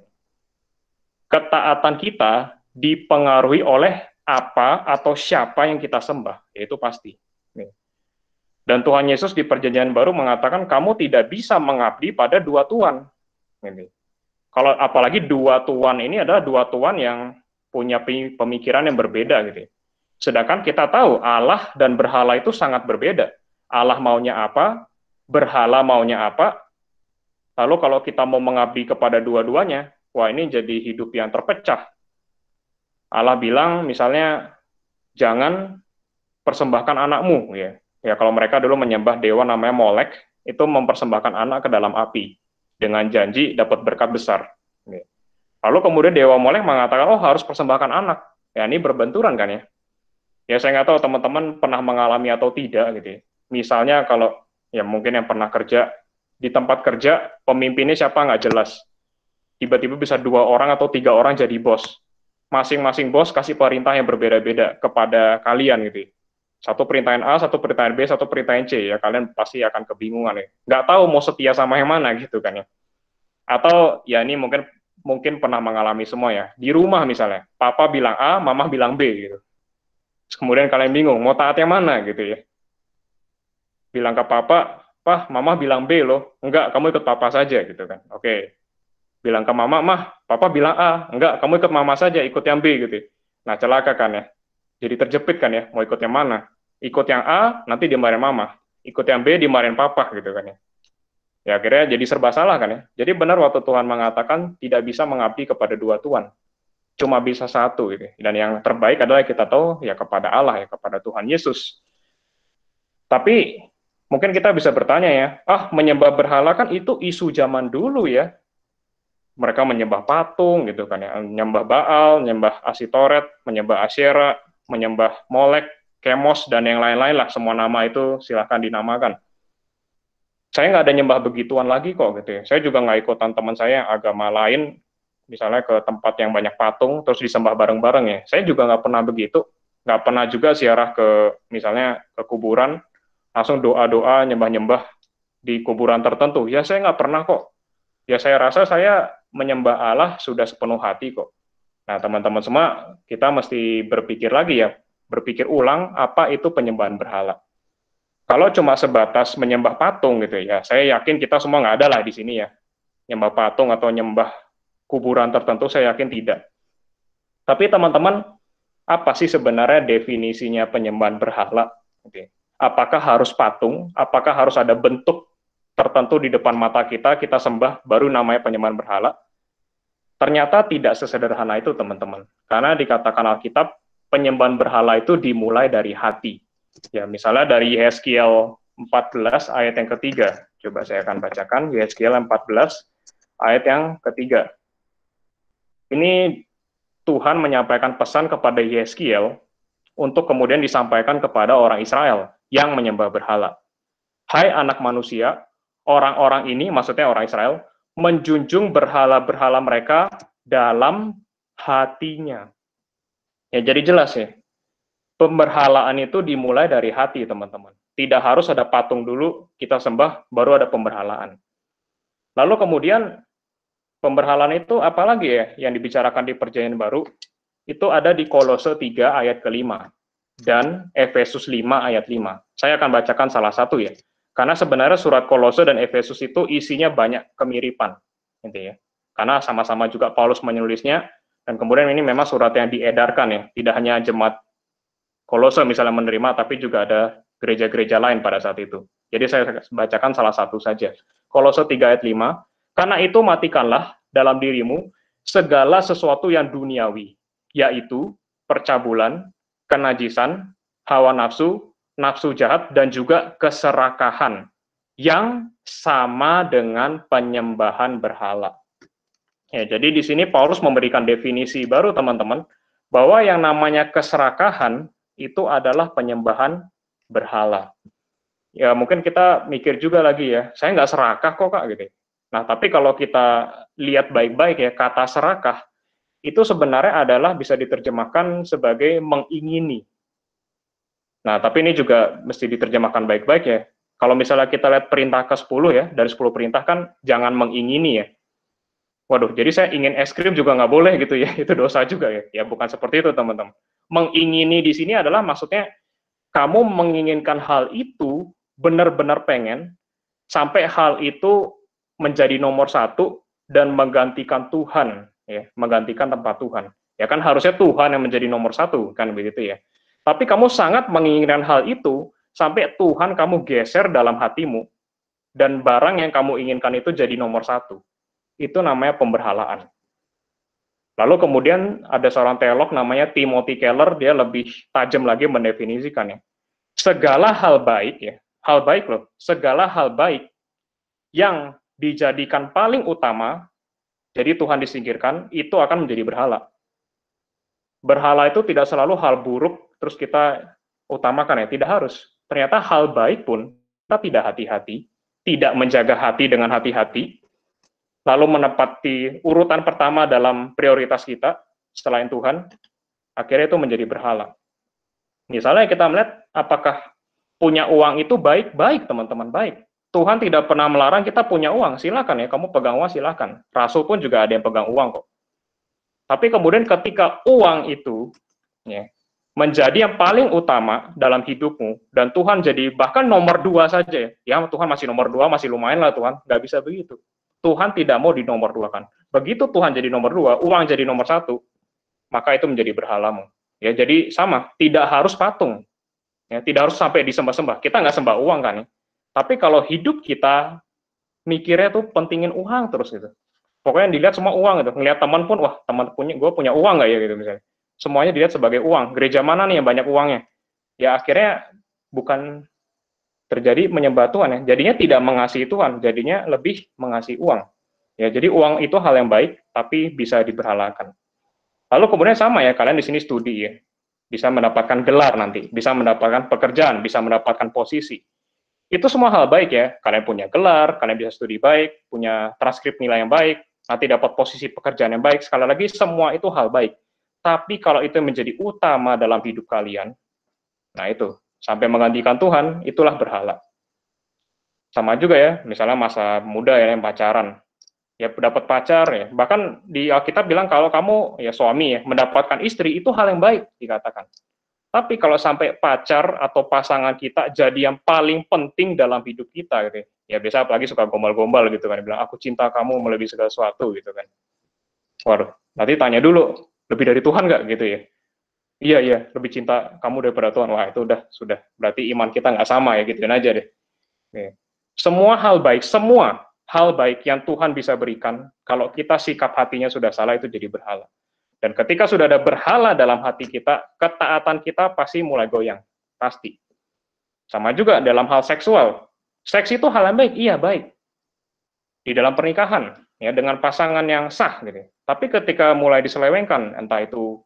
Ketaatan kita dipengaruhi oleh apa atau siapa yang kita sembah, yaitu pasti. Dan Tuhan Yesus di perjanjian baru mengatakan kamu tidak bisa mengabdi pada dua tuan. Kalau apalagi dua tuan ini adalah dua tuan yang punya pemikiran yang berbeda gitu. Sedangkan kita tahu Allah dan berhala itu sangat berbeda. Allah maunya apa, berhala maunya apa. Lalu kalau kita mau mengabdi kepada dua-duanya, wah ini jadi hidup yang terpecah. Allah bilang misalnya jangan persembahkan anakmu ya. Ya kalau mereka dulu menyembah dewa namanya Molek, itu mempersembahkan anak ke dalam api dengan janji dapat berkat besar. Lalu kemudian dewa Molek mengatakan, oh harus persembahkan anak. Ya ini berbenturan kan ya. Ya saya nggak tahu teman-teman pernah mengalami atau tidak gitu. Misalnya kalau ya mungkin yang pernah kerja di tempat kerja pemimpinnya siapa nggak jelas. Tiba-tiba bisa 2 orang atau 3 orang jadi bos. Masing-masing bos kasih perintah yang berbeda-beda kepada kalian gitu. Satu perintahan A, satu perintahan B, satu perintahan C, ya kalian pasti akan kebingungan ya. Nggak tahu mau setia sama yang mana gitu kan ya. Atau ya ini mungkin pernah mengalami semua ya. Di rumah misalnya, papa bilang A, mama bilang B gitu. Terus kemudian kalian bingung, mau taat yang mana gitu ya. Bilang ke papa, mama bilang B loh. Enggak, kamu ikut papa saja gitu kan. Oke. bilang ke mama, mah, papa bilang A, enggak, kamu ikut mama saja, ikut yang B gitu. Nah, celaka kan ya. Jadi terjepit kan ya, mau ikut yang mana? Ikut yang A, nanti dimarahin mama. Ikut yang B, dimarahin papa gitu kan ya. Ya akhirnya jadi serba salah kan ya. Jadi benar waktu Tuhan mengatakan tidak bisa mengabdi kepada dua Tuhan. Cuma bisa satu gitu. Dan yang terbaik adalah kita tahu ya kepada Allah, ya kepada Tuhan Yesus. Tapi mungkin kita bisa bertanya ya, menyembah berhala kan itu isu zaman dulu ya. Mereka menyembah patung gitu kan ya, menyembah Baal, menyembah Asitoret, menyembah Asyera, menyembah Molek, Kemos, dan yang lain-lain lah, semua nama itu silahkan dinamakan. Saya nggak ada nyembah begituan lagi kok gitu ya. Saya juga nggak ikutan teman saya yang agama lain, misalnya ke tempat yang banyak patung, terus disembah bareng-bareng ya. Saya juga nggak pernah begitu, nggak pernah juga ziarah ke, misalnya ke kuburan, langsung doa-doa, nyembah-nyembah di kuburan tertentu. Ya saya nggak pernah kok. Ya saya rasa saya menyembah Allah sudah sepenuh hati kok. Nah teman-teman semua, kita mesti berpikir lagi ya, berpikir ulang apa itu penyembahan berhala. Kalau cuma sebatas menyembah patung gitu ya, saya yakin kita semua nggak ada lah di sini ya, nyembah patung atau nyembah kuburan tertentu, saya yakin tidak. Tapi teman-teman, apa sih sebenarnya definisinya penyembahan berhala? Apakah harus patung? Apakah harus ada bentuk tertentu di depan mata kita sembah, baru namanya penyembahan berhala? Ternyata tidak sesederhana itu, teman-teman. Karena dikatakan Alkitab, penyembahan berhala itu dimulai dari hati. Ya, misalnya dari Yeskiel 14 ayat yang ketiga. Coba saya akan bacakan Yeskiel 14 ayat yang ketiga. Ini Tuhan menyampaikan pesan kepada Yeskiel untuk kemudian disampaikan kepada orang Israel yang menyembah berhala. Hai anak manusia, orang-orang ini, maksudnya orang Israel, menjunjung berhala-berhala mereka dalam hatinya. Ya, jadi jelas ya, pemberhalaan itu dimulai dari hati, teman-teman. Tidak harus ada patung dulu, kita sembah, baru ada pemberhalaan. Lalu kemudian, pemberhalaan itu apalagi ya yang dibicarakan di Perjanjian Baru? Itu ada di Kolose 3 ayat ke-5 dan Efesus 5 ayat 5. Saya akan bacakan salah satu ya. Karena sebenarnya surat Kolose dan Efesus itu isinya banyak kemiripan, gitu ya. Karena sama-sama juga Paulus menulisnya, dan kemudian ini memang surat yang diedarkan ya, tidak hanya jemaat Kolose misalnya menerima, tapi juga ada gereja-gereja lain pada saat itu. Jadi saya bacakan salah satu saja. Kolose 3 ayat 5, karena itu matikanlah dalam dirimu segala sesuatu yang duniawi, yaitu percabulan, kenajisan, hawa nafsu, nafsu jahat, dan juga keserakahan yang sama dengan penyembahan berhala. Ya, jadi di sini Paulus memberikan definisi baru, teman-teman, bahwa yang namanya keserakahan itu adalah penyembahan berhala. Ya, mungkin kita mikir juga lagi ya, saya nggak serakah kok Kak, gitu. Nah, tapi kalau kita lihat baik-baik ya, kata serakah itu sebenarnya adalah bisa diterjemahkan sebagai mengingini. Nah, tapi ini juga mesti diterjemahkan baik-baik ya. Kalau misalnya kita lihat perintah ke-10 ya, dari 10 perintah kan jangan mengingini ya. Waduh, jadi saya ingin es krim juga nggak boleh gitu ya, itu dosa juga ya. Ya bukan seperti itu teman-teman. Mengingini di sini adalah maksudnya kamu menginginkan hal itu, benar-benar pengen, sampai hal itu menjadi nomor satu dan menggantikan Tuhan, ya, menggantikan tempat Tuhan. Ya kan harusnya Tuhan yang menjadi nomor satu, kan begitu ya. Tapi kamu sangat menginginkan hal itu, sampai Tuhan kamu geser dalam hatimu, dan barang yang kamu inginkan itu jadi nomor satu. Itu namanya pemberhalaan. Lalu kemudian ada seorang teolog namanya Timothy Keller, dia lebih tajam lagi mendefinisikannya. Segala hal baik, ya, hal baik loh, segala hal baik yang dijadikan paling utama, jadi Tuhan disingkirkan, itu akan menjadi berhala. Berhala itu tidak selalu hal buruk, terus kita utamakan ya, tidak harus. Ternyata hal baik pun, kita tidak hati-hati, tidak menjaga hati dengan hati-hati, lalu menepati urutan pertama dalam prioritas kita, selain Tuhan, akhirnya itu menjadi berhala. Misalnya kita melihat, apakah punya uang itu baik? Baik, teman-teman, baik. Tuhan tidak pernah melarang kita punya uang, silakan ya, kamu pegang uang silakan. Rasul pun juga ada yang pegang uang kok. Tapi kemudian ketika uang itu ya, menjadi yang paling utama dalam hidupmu, dan Tuhan jadi bahkan nomor 2 saja ya, Tuhan masih nomor 2, masih lumayan lah Tuhan, nggak bisa begitu. Tuhan tidak mau dinomorduakan. Begitu Tuhan jadi nomor 2, uang jadi nomor 1, maka itu menjadi berhalamu. Ya, jadi sama, tidak harus patung. Ya, tidak harus sampai disembah-sembah. Kita nggak sembah uang kan ya. Tapi kalau hidup kita mikirnya tuh pentingin uang terus gitu. Pokoknya dilihat semua uang gitu. Ngelihat teman pun, wah teman gue punya uang nggak ya gitu misalnya. Semuanya dilihat sebagai uang. Gereja mana nih yang banyak uangnya? Ya akhirnya bukan terjadi menyembah Tuhan ya. Jadinya tidak mengasihi Tuhan, jadinya lebih mengasihi uang. Ya, jadi uang itu hal yang baik, tapi bisa diberhalakan. Lalu kemudian sama ya, kalian di sini studi ya. Bisa mendapatkan gelar nanti, bisa mendapatkan pekerjaan, bisa mendapatkan posisi. Itu semua hal baik ya. Kalian punya gelar, kalian bisa studi baik, punya transkrip nilai yang baik, nanti dapat posisi pekerjaan yang baik. Sekali lagi, semua itu hal baik. Tapi kalau itu menjadi utama dalam hidup kalian, nah itu, sampai menggantikan Tuhan, itulah berhala. Sama juga ya, misalnya masa muda ya, yang pacaran. Ya dapat pacar ya, bahkan di Alkitab bilang kalau kamu ya suami ya, mendapatkan istri, itu hal yang baik dikatakan. Tapi kalau sampai pacar atau pasangan kita jadi yang paling penting dalam hidup kita gitu ya, biasa apalagi suka gombal-gombal gitu kan, bilang aku cinta kamu melebihi segala sesuatu gitu kan. Waduh, nanti tanya dulu, lebih dari Tuhan nggak gitu ya? Iya, lebih cinta kamu daripada Tuhan. Wah itu sudah berarti iman kita nggak sama ya, gituin aja deh. Oke. Semua hal baik yang Tuhan bisa berikan, kalau kita sikap hatinya sudah salah, itu jadi berhala. Dan ketika sudah ada berhala dalam hati kita, ketaatan kita pasti mulai goyang, pasti. Sama juga dalam hal seksual. Seks itu hal yang baik, iya baik. Di dalam pernikahan, ya dengan pasangan yang sah gitu. Tapi ketika mulai diselewengkan, entah itu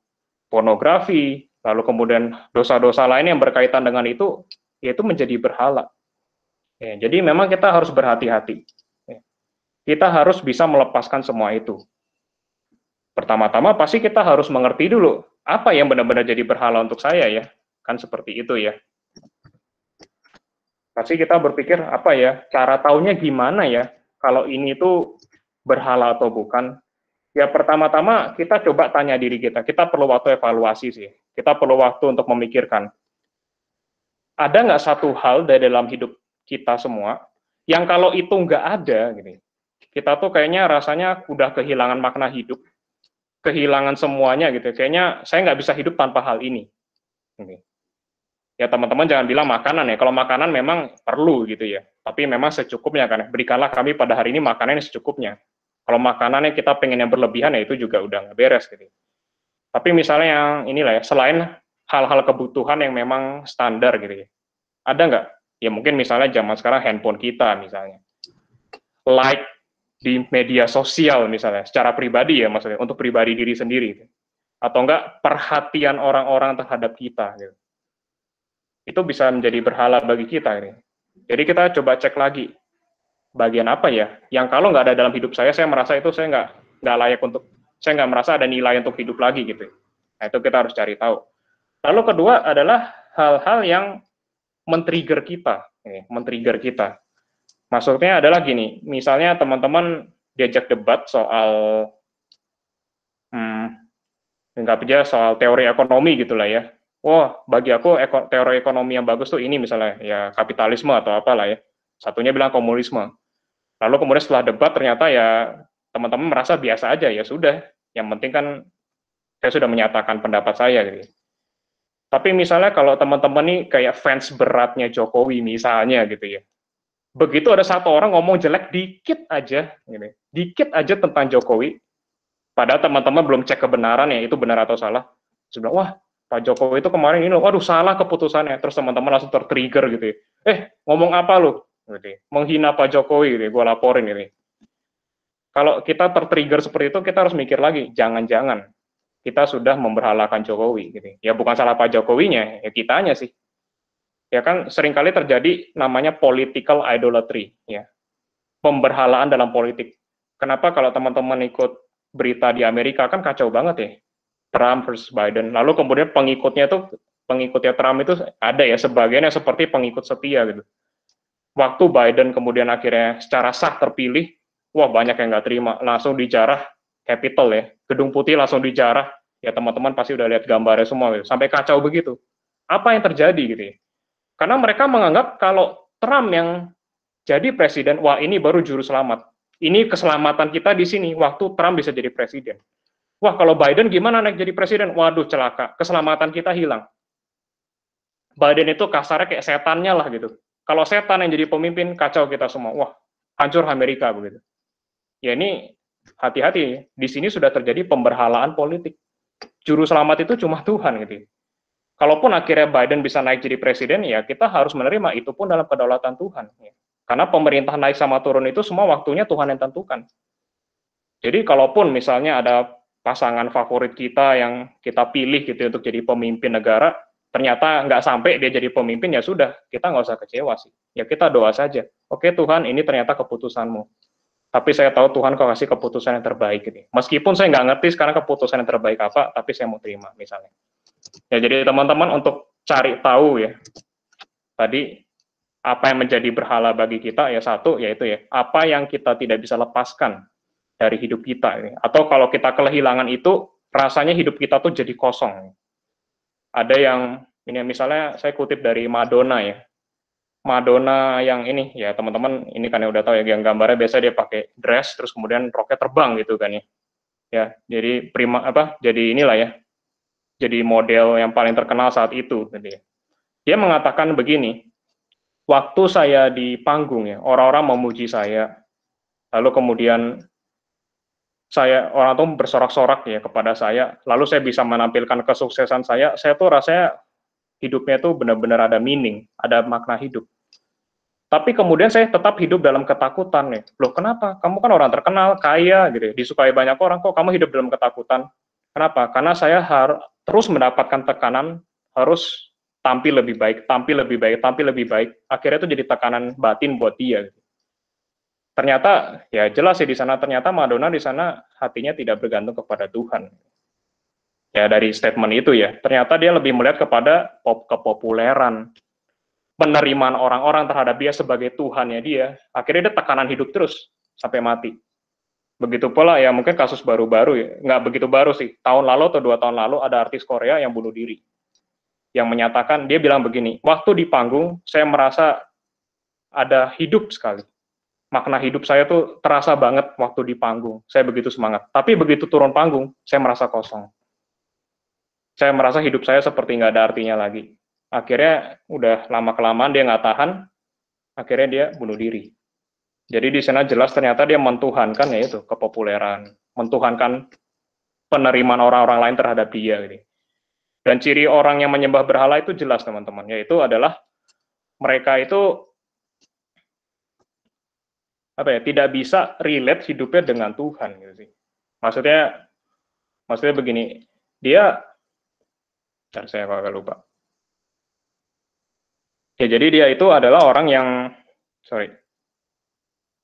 pornografi, lalu kemudian dosa-dosa lain yang berkaitan dengan itu, yaitu menjadi berhala. Ya, jadi memang kita harus berhati-hati. Kita harus bisa melepaskan semua itu. Pertama-tama pasti kita harus mengerti dulu, apa yang benar-benar jadi berhala untuk saya ya. Kan seperti itu ya. Pasti kita berpikir, apa ya, cara taunya gimana ya, kalau ini tuh berhala atau bukan. Ya pertama-tama kita coba tanya diri kita perlu waktu evaluasi sih. Kita perlu waktu untuk memikirkan, ada nggak satu hal dari dalam hidup kita semua, yang kalau itu nggak ada, gitu, kita tuh kayaknya rasanya udah kehilangan makna hidup, kehilangan semuanya gitu. Kayaknya saya nggak bisa hidup tanpa hal ini. Ya teman-teman jangan bilang makanan ya. Kalau makanan memang perlu gitu ya. Tapi memang secukupnya kan. Berikanlah kami pada hari ini makanan yang secukupnya. Kalau makanannya kita pengen yang berlebihan ya itu juga udah nggak beres gitu. Tapi misalnya yang inilah ya, selain hal-hal kebutuhan yang memang standar gitu ya. Ada nggak? Ya mungkin misalnya zaman sekarang handphone kita misalnya. Like di media sosial misalnya, secara pribadi ya maksudnya, untuk pribadi diri sendiri. Atau enggak perhatian orang-orang terhadap kita. Gitu. Itu bisa menjadi berhala bagi kita. Gitu. Jadi kita coba cek lagi, bagian apa ya, yang kalau nggak ada dalam hidup saya merasa itu saya nggak layak untuk, saya nggak merasa ada nilai untuk hidup lagi gitu. Nah itu kita harus cari tahu. Lalu kedua adalah hal-hal yang men-trigger kita, men-trigger kita. Maksudnya adalah gini, misalnya teman-teman diajak debat soal soal teori ekonomi gitulah ya. Wah, bagi aku teori ekonomi yang bagus tuh ini misalnya ya kapitalisme atau apalah ya. Satunya bilang komunisme. Lalu kemudian setelah debat ternyata ya teman-teman merasa biasa aja, ya sudah. Yang penting kan saya sudah menyatakan pendapat saya gitu. Tapi misalnya kalau teman-teman nih kayak fans beratnya Jokowi misalnya gitu ya. Begitu ada satu orang ngomong jelek dikit aja tentang Jokowi, padahal teman-teman belum cek kebenaran ya itu benar atau salah. Terus bilang, wah Pak Jokowi itu kemarin ini, waduh salah keputusannya. Terus teman-teman langsung tertrigger gitu ya. Ngomong apa lu? Gitu. Menghina Pak Jokowi gitu, gue laporin gitu. Kalau kita tertrigger seperti itu, kita harus mikir lagi, jangan-jangan kita sudah memberhalakan Jokowi gitu. Ya bukan salah Pak Jokowinya, ya kitanya sih. Ya kan seringkali terjadi namanya political idolatry ya. Pemberhalaan dalam politik. Kenapa kalau teman-teman ikut berita di Amerika kan kacau banget ya. Trump versus Biden. Lalu kemudian pengikutnya Trump itu ada ya sebagian yang seperti pengikut setia gitu. Waktu Biden kemudian akhirnya secara sah terpilih, wah banyak yang nggak terima, langsung dijarah Capitol ya, Gedung Putih langsung dijarah. Ya teman-teman pasti udah lihat gambarnya semua gitu. Sampai kacau begitu. Apa yang terjadi gitu ya? Karena mereka menganggap kalau Trump yang jadi presiden, wah ini baru juru selamat. Ini keselamatan kita di sini, waktu Trump bisa jadi presiden. Wah, kalau Biden gimana naik jadi presiden? Waduh, celaka, keselamatan kita hilang. Biden itu kasarnya kayak setannya lah gitu. Kalau setan yang jadi pemimpin, kacau kita semua. Wah, hancur Amerika begitu. Ya ini hati-hati, di sini sudah terjadi pemberhalaan politik. Juru selamat itu cuma Tuhan gitu. Kalaupun akhirnya Biden bisa naik jadi presiden, ya kita harus menerima itu pun dalam kedaulatan Tuhan. Ya. Karena pemerintah naik sama turun itu semua waktunya Tuhan yang tentukan. Jadi kalaupun misalnya ada pasangan favorit kita yang kita pilih gitu untuk jadi pemimpin negara, ternyata nggak sampai dia jadi pemimpin, ya sudah, kita nggak usah kecewa sih. Ya kita doa saja. Oke Tuhan, ini ternyata keputusanmu. Tapi saya tahu Tuhan kau kasih keputusan yang terbaik ini. Meskipun saya nggak ngerti sekarang keputusan yang terbaik apa, tapi saya mau terima misalnya. Ya jadi teman-teman untuk cari tahu ya, tadi apa yang menjadi berhala bagi kita, ya satu, yaitu ya, apa yang kita tidak bisa lepaskan dari hidup kita ini. Atau kalau kita kehilangan itu, rasanya hidup kita tuh jadi kosong. Ada yang, ini misalnya saya kutip dari Madonna ya, Madonna yang ini ya teman-teman ini kan ya udah tahu ya, yang gambarnya biasa dia pakai dress terus kemudian roknya terbang gitu kan ya. Ya, jadi jadi inilah ya. Jadi model yang paling terkenal saat itu gitu ya. Dia mengatakan begini, waktu saya di panggung ya, orang-orang memuji saya. Lalu kemudian orang tuh bersorak-sorak ya kepada saya, lalu saya bisa menampilkan kesuksesan saya tuh rasanya hidupnya tuh benar-benar ada meaning, ada makna hidup. Tapi kemudian saya tetap hidup dalam ketakutan nih. Loh kenapa? Kamu kan orang terkenal, kaya gitu, disukai banyak orang, kok kamu hidup dalam ketakutan? Kenapa? Karena saya harus terus mendapatkan tekanan, harus tampil lebih baik, tampil lebih baik, tampil lebih baik. Akhirnya itu jadi tekanan batin buat dia. Ternyata ya jelas sih di sana, ternyata Madonna di sana hatinya tidak bergantung kepada Tuhan. Ya dari statement itu ya, ternyata dia lebih melihat kepada kepopuleran, penerimaan orang-orang terhadap dia sebagai Tuhannya dia. Akhirnya dia tekanan hidup terus sampai mati. Begitu pula ya mungkin kasus baru-baru ya, nggak begitu baru sih, tahun lalu atau 2 tahun lalu ada artis Korea yang bunuh diri. Yang menyatakan, dia bilang begini, waktu di panggung saya merasa ada hidup sekali. Makna hidup saya tuh terasa banget waktu di panggung, saya begitu semangat. Tapi begitu turun panggung, saya merasa kosong. Saya merasa hidup saya seperti nggak ada artinya lagi. Akhirnya udah lama-kelamaan dia nggak tahan, akhirnya dia bunuh diri. Jadi di sana jelas ternyata dia mentuhankan yaitu kepopuleran, mentuhankan penerimaan orang-orang lain terhadap dia. Gitu. Dan ciri orang yang menyembah berhala itu jelas teman-teman, yaitu adalah mereka itu tidak bisa relate hidupnya dengan Tuhan gitu sih. Maksudnya begini, saya agak lupa. Ya jadi dia itu adalah orang yang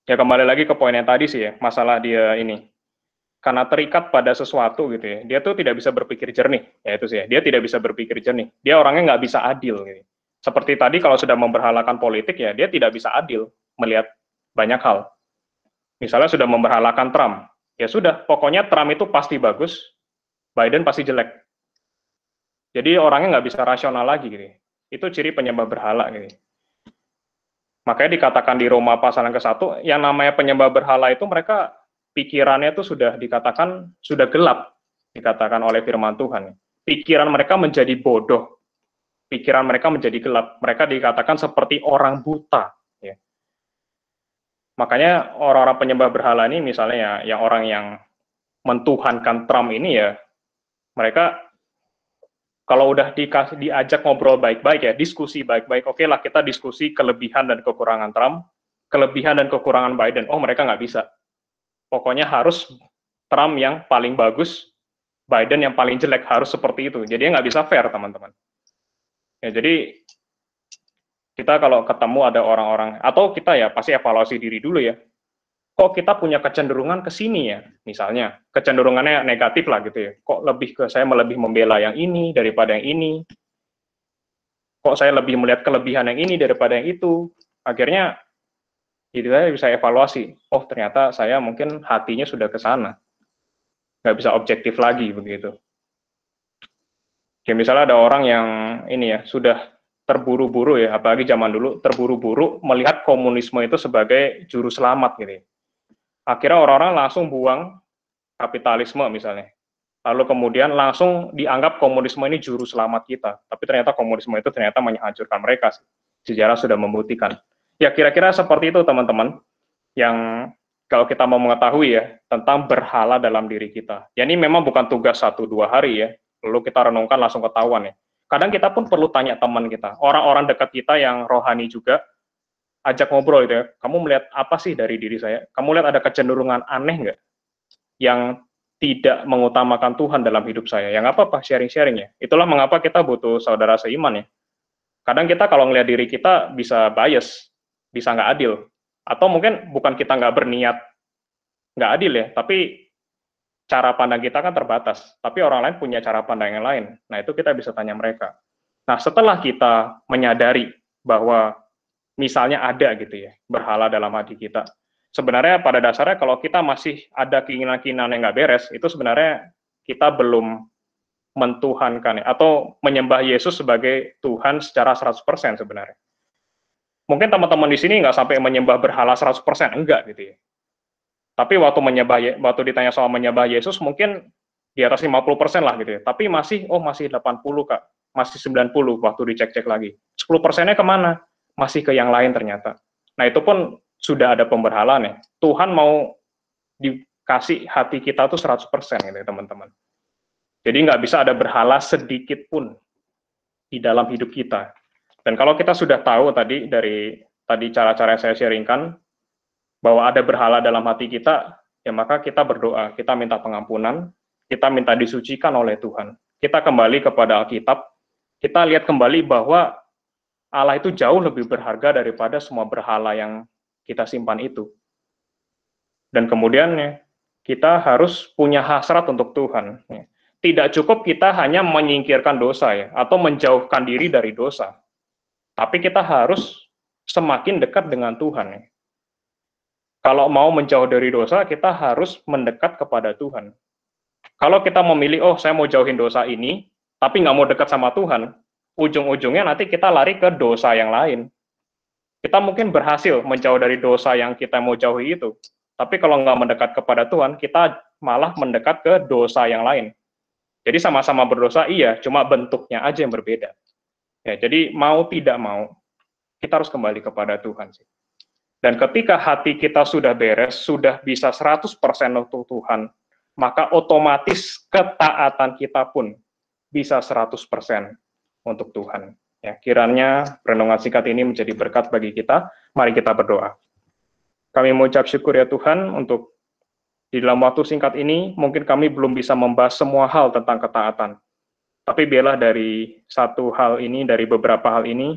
ya kembali lagi ke poin yang tadi sih ya, masalah dia ini karena terikat pada sesuatu gitu ya, dia tuh tidak bisa berpikir jernih, ya itu sih ya, dia tidak bisa berpikir jernih, dia orangnya nggak bisa adil gitu. Seperti tadi kalau sudah memberhalakan politik ya, dia tidak bisa adil melihat banyak hal. Misalnya sudah memberhalakan Trump, ya sudah, pokoknya Trump itu pasti bagus, Biden pasti jelek. Jadi orangnya nggak bisa rasional lagi gitu. Itu ciri penyembah berhala gitu. Makanya dikatakan di Roma pasal yang ke-1, yang namanya penyembah berhala itu mereka pikirannya itu sudah dikatakan sudah gelap, dikatakan oleh firman Tuhan. Pikiran mereka menjadi bodoh, pikiran mereka menjadi gelap. Mereka dikatakan seperti orang buta. Ya. Makanya orang-orang penyembah berhala ini, misalnya ya, yang orang yang mentuhankan Trump ini ya, mereka kalau udah diajak ngobrol baik-baik ya, diskusi baik-baik, oke lah kita diskusi kelebihan dan kekurangan Trump, kelebihan dan kekurangan Biden. Oh mereka nggak bisa. Pokoknya harus Trump yang paling bagus, Biden yang paling jelek, harus seperti itu. Jadi nggak bisa fair, teman-teman. Ya, jadi kita kalau ketemu ada orang-orang, atau kita ya pasti evaluasi diri dulu ya. Kok kita punya kecenderungan ke sini ya, misalnya. Kecenderungannya negatif lah gitu ya. Kok saya lebih membela yang ini daripada yang ini. Kok saya lebih melihat kelebihan yang ini daripada yang itu. Akhirnya jadi saya bisa evaluasi, oh ternyata saya mungkin hatinya sudah ke sana, nggak bisa objektif lagi begitu. Ya misalnya ada orang yang ini ya sudah terburu-buru ya, apalagi zaman dulu terburu-buru melihat komunisme itu sebagai juru selamat gitu. Akhirnya orang-orang langsung buang kapitalisme misalnya. Lalu kemudian langsung dianggap komunisme ini juru selamat kita. Tapi ternyata komunisme itu ternyata menghancurkan mereka. Sejarah sudah membuktikan. Ya kira-kira seperti itu teman-teman. Yang kalau kita mau mengetahui ya, tentang berhala dalam diri kita. Ya ini memang bukan tugas 1-2 hari ya. Lalu kita renungkan langsung ketahuan ya. Kadang kita pun perlu tanya teman kita. Orang-orang dekat kita yang rohani juga, ajak ngobrol gitu ya. Kamu melihat apa sih dari diri saya? Kamu lihat ada kecenderungan aneh nggak? Yang tidak mengutamakan Tuhan dalam hidup saya. Yang apa-apa, sharing-sharing ya. Itulah mengapa kita butuh saudara seiman ya. Kadang kita kalau ngelihat diri kita bisa bias, bisa nggak adil. Atau mungkin bukan kita nggak berniat nggak adil ya, tapi cara pandang kita kan terbatas. Tapi orang lain punya cara pandang yang lain. Nah itu kita bisa tanya mereka. Nah setelah kita menyadari bahwa misalnya ada gitu ya, berhala dalam hati kita, sebenarnya pada dasarnya kalau kita masih ada keinginan-keinginan yang nggak beres, itu sebenarnya kita belum mentuhankan atau menyembah Yesus sebagai Tuhan secara 100% sebenarnya. Mungkin teman-teman di sini nggak sampai menyembah berhala 100%, enggak gitu ya. Tapi waktu ditanya soal menyembah Yesus, mungkin di atas 50% lah gitu ya. Tapi masih 80 Kak, masih 90 waktu dicek-cek lagi. 10%-nya kemana? Masih ke yang lain ternyata. Nah itu pun sudah ada pemberhalaan ya. Tuhan mau dikasih hati kita tuh 100% gitu ya teman-teman. Jadi nggak bisa ada berhala sedikit pun di dalam hidup kita. Dan kalau kita sudah tahu dari cara-cara yang saya sharingkan, bahwa ada berhala dalam hati kita, ya maka kita berdoa, kita minta pengampunan, kita minta disucikan oleh Tuhan. Kita kembali kepada Alkitab, kita lihat kembali bahwa Allah itu jauh lebih berharga daripada semua berhala yang kita simpan itu. Dan kemudian ya, kita harus punya hasrat untuk Tuhan. Tidak cukup kita hanya menyingkirkan dosa ya, atau menjauhkan diri dari dosa. Tapi kita harus semakin dekat dengan Tuhan ya. Kalau mau menjauh dari dosa, kita harus mendekat kepada Tuhan. Kalau kita memilih, saya mau jauhin dosa ini, tapi nggak mau dekat sama Tuhan, ujung-ujungnya nanti kita lari ke dosa yang lain. Kita mungkin berhasil menjauh dari dosa yang kita mau jauhi itu. Tapi kalau nggak mendekat kepada Tuhan, kita malah mendekat ke dosa yang lain. Jadi sama-sama berdosa, iya, cuma bentuknya aja yang berbeda. Ya, jadi mau tidak mau, kita harus kembali kepada Tuhan sih. Dan ketika hati kita sudah beres, sudah bisa 100% untuk Tuhan, maka otomatis ketaatan kita pun bisa 100% untuk Tuhan. Ya, kiranya renungan singkat ini menjadi berkat bagi kita. Mari kita berdoa. Kami mengucap syukur ya Tuhan untuk di dalam waktu singkat ini, mungkin kami belum bisa membahas semua hal tentang ketaatan. Tapi biarlah dari satu hal ini, dari beberapa hal ini,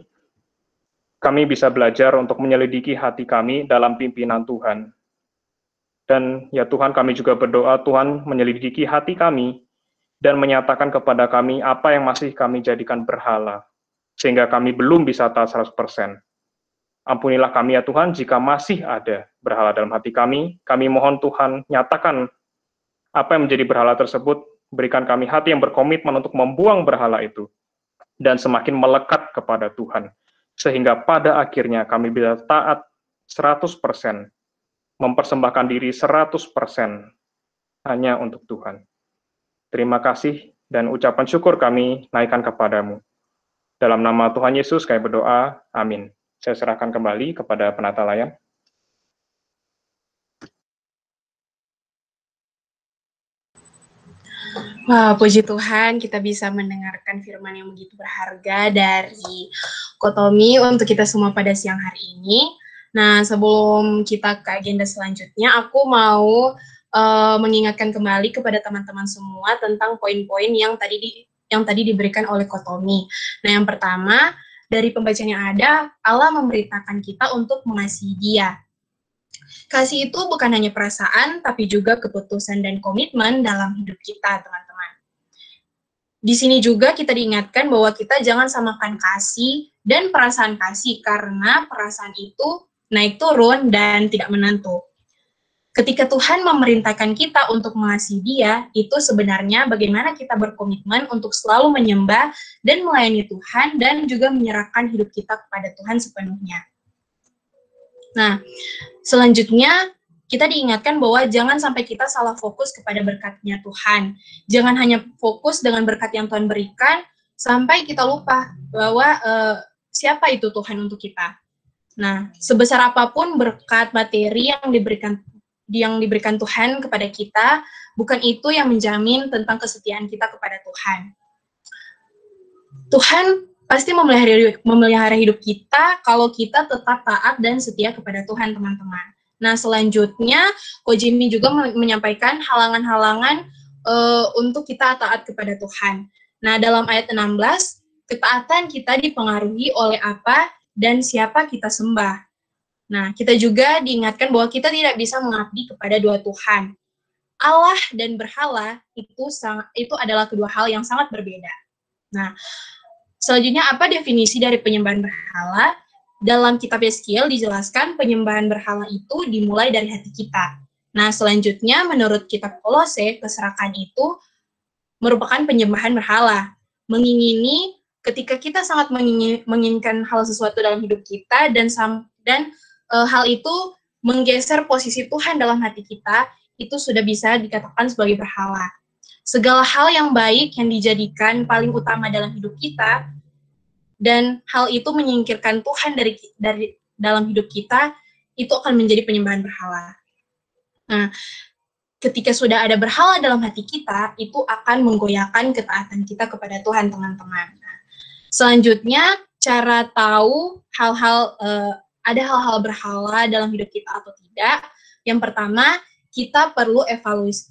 kami bisa belajar untuk menyelidiki hati kami dalam pimpinan Tuhan. Dan ya Tuhan, kami juga berdoa Tuhan menyelidiki hati kami dan menyatakan kepada kami apa yang masih kami jadikan berhala, sehingga kami belum bisa taat 100%. Ampunilah kami ya Tuhan, jika masih ada berhala dalam hati kami mohon Tuhan nyatakan apa yang menjadi berhala tersebut, berikan kami hati yang berkomitmen untuk membuang berhala itu, dan semakin melekat kepada Tuhan, sehingga pada akhirnya kami bisa taat 100%, mempersembahkan diri 100% hanya untuk Tuhan. Terima kasih dan ucapan syukur kami naikkan kepadamu. Dalam nama Tuhan Yesus kami berdoa, amin. Saya serahkan kembali kepada penata layar. Wah, puji Tuhan kita bisa mendengarkan firman yang begitu berharga dari Kotomi untuk kita semua pada siang hari ini. Nah, sebelum kita ke agenda selanjutnya, aku mau mengingatkan kembali kepada teman-teman semua tentang poin-poin yang tadi diberikan oleh Kotomi. Nah, yang pertama, dari pembacaan yang ada, Allah memberitakan kita untuk mengasihi Dia. Kasih itu bukan hanya perasaan, tapi juga keputusan dan komitmen dalam hidup kita, teman-teman. Di sini juga kita diingatkan bahwa kita jangan samakan kasih dan perasaan kasih, karena perasaan itu naik turun dan tidak menentu. Ketika Tuhan memerintahkan kita untuk mengasihi Dia, itu sebenarnya bagaimana kita berkomitmen untuk selalu menyembah dan melayani Tuhan, dan juga menyerahkan hidup kita kepada Tuhan sepenuhnya. Nah, selanjutnya kita diingatkan bahwa jangan sampai kita salah fokus kepada berkatnya Tuhan. Jangan hanya fokus dengan berkat yang Tuhan berikan, sampai kita lupa bahwa siapa itu Tuhan untuk kita. Nah, sebesar apapun berkat materi yang diberikan Tuhan kepada kita, bukan itu yang menjamin tentang kesetiaan kita kepada Tuhan. Tuhan pasti memelihara hidup kita kalau kita tetap taat dan setia kepada Tuhan, teman-teman. Nah, selanjutnya, Ko Jimmy juga menyampaikan halangan-halangan untuk kita taat kepada Tuhan. Nah, dalam ayat 16, ketaatan kita dipengaruhi oleh apa dan siapa kita sembah. Nah, kita juga diingatkan bahwa kita tidak bisa mengabdi kepada dua Tuhan. Allah dan berhala itu adalah kedua hal yang sangat berbeda. Nah, selanjutnya apa definisi dari penyembahan berhala? Dalam kitab Yeskiel dijelaskan penyembahan berhala itu dimulai dari hati kita. Nah, selanjutnya menurut kitab Kolose, keserakan itu merupakan penyembahan berhala. Mengingini ketika kita sangat menginginkan hal sesuatu dalam hidup kita dan hal itu menggeser posisi Tuhan dalam hati kita, itu sudah bisa dikatakan sebagai berhala. Segala hal yang baik yang dijadikan paling utama dalam hidup kita, dan hal itu menyingkirkan Tuhan dari dalam hidup kita, itu akan menjadi penyembahan berhala. Nah, ketika sudah ada berhala dalam hati kita, itu akan menggoyahkan ketaatan kita kepada Tuhan, teman-teman. Nah, selanjutnya, cara tahu ada hal-hal berhala dalam hidup kita atau tidak. Yang pertama, kita perlu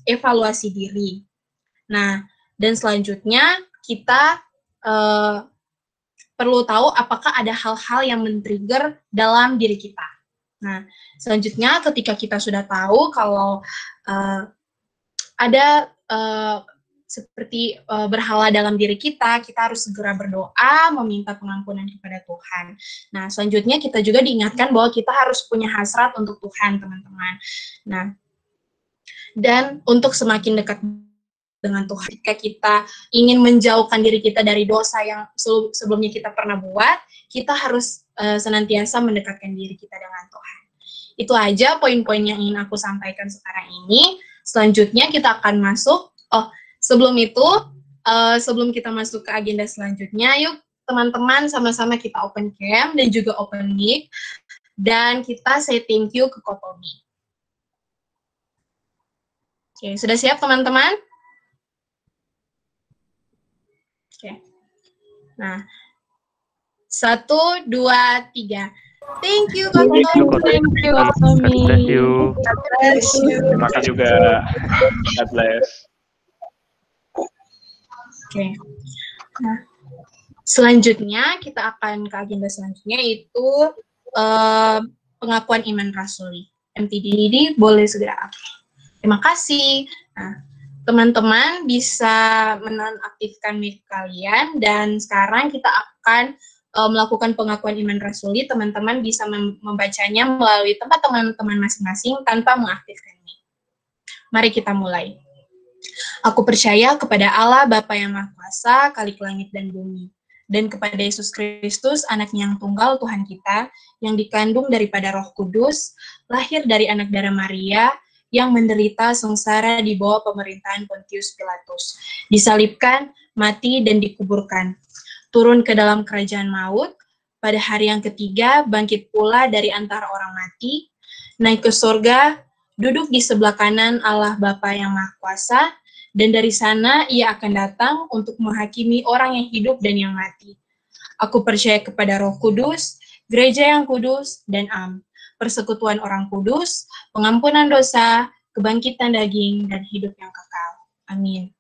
evaluasi diri. Nah, dan selanjutnya, kita perlu tahu apakah ada hal-hal yang men-trigger dalam diri kita. Nah, selanjutnya ketika kita sudah tahu kalau ada seperti berhala dalam diri kita harus segera berdoa, meminta pengampunan kepada Tuhan. Nah, selanjutnya kita juga diingatkan bahwa kita harus punya hasrat untuk Tuhan, teman-teman. Nah, dan untuk semakin dekat dengan Tuhan, jika kita ingin menjauhkan diri kita dari dosa yang sebelumnya kita pernah buat, kita harus senantiasa mendekatkan diri kita dengan Tuhan. Itu aja poin-poin yang ingin aku sampaikan sekarang ini. Selanjutnya kita akan masuk, sebelum itu, sebelum kita masuk ke agenda selanjutnya, yuk teman-teman sama-sama kita open cam dan juga open mic, dan kita say thank you ke Kotomi. Oke, sudah siap teman-teman? Oke. Nah, 1, 2, 3. Thank you, Kak Tommy. Thank you, Kak Tommy. Bless you. God bless you. Terima kasih juga. God bless. Oke. Nah, selanjutnya kita akan ke agenda selanjutnya, yaitu pengakuan iman rasuli. MTDD boleh segera aktif. Terima kasih. Nah, teman-teman bisa menonaktifkan mic kalian, dan sekarang kita akan melakukan pengakuan iman rasuli. Teman-teman bisa membacanya melalui tempat teman-teman masing-masing tanpa mengaktifkan mic. Mari kita mulai. Aku percaya kepada Allah Bapa yang Maha Kuasa, Khalik langit dan bumi, dan kepada Yesus Kristus, Anaknya yang tunggal Tuhan kita, yang dikandung daripada Roh Kudus, lahir dari anak darah Maria, yang menderita sengsara di bawah pemerintahan Pontius Pilatus, disalibkan, mati, dan dikuburkan, turun ke dalam kerajaan maut, pada hari yang ketiga bangkit pula dari antara orang mati, naik ke surga, duduk di sebelah kanan Allah Bapa yang Maha Kuasa, dan dari sana Ia akan datang untuk menghakimi orang yang hidup dan yang mati. Aku percaya kepada Roh Kudus, gereja yang kudus, dan persekutuan orang kudus, pengampunan dosa, kebangkitan daging, dan hidup yang kekal. Amin.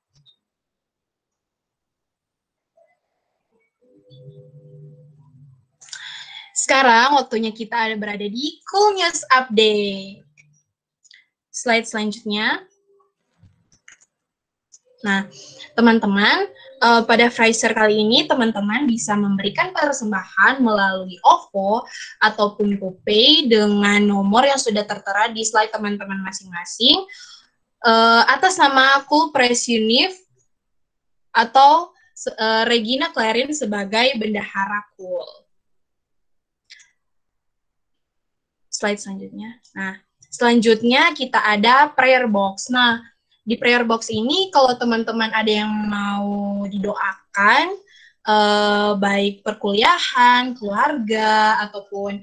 Sekarang waktunya kita berada di Cool News Update. Slide selanjutnya. Nah, teman-teman, pada Fraiser kali ini, teman-teman bisa memberikan persembahan melalui OVO ataupun GoPay dengan nomor yang sudah tertera di slide teman-teman masing-masing, atas nama aku Presunif atau Regina Clarin sebagai Bendahara Cool. Slide selanjutnya. Nah, selanjutnya kita ada prayer box. Nah, di prayer box ini kalau teman-teman ada yang mau didoakan, baik perkuliahan, keluarga, ataupun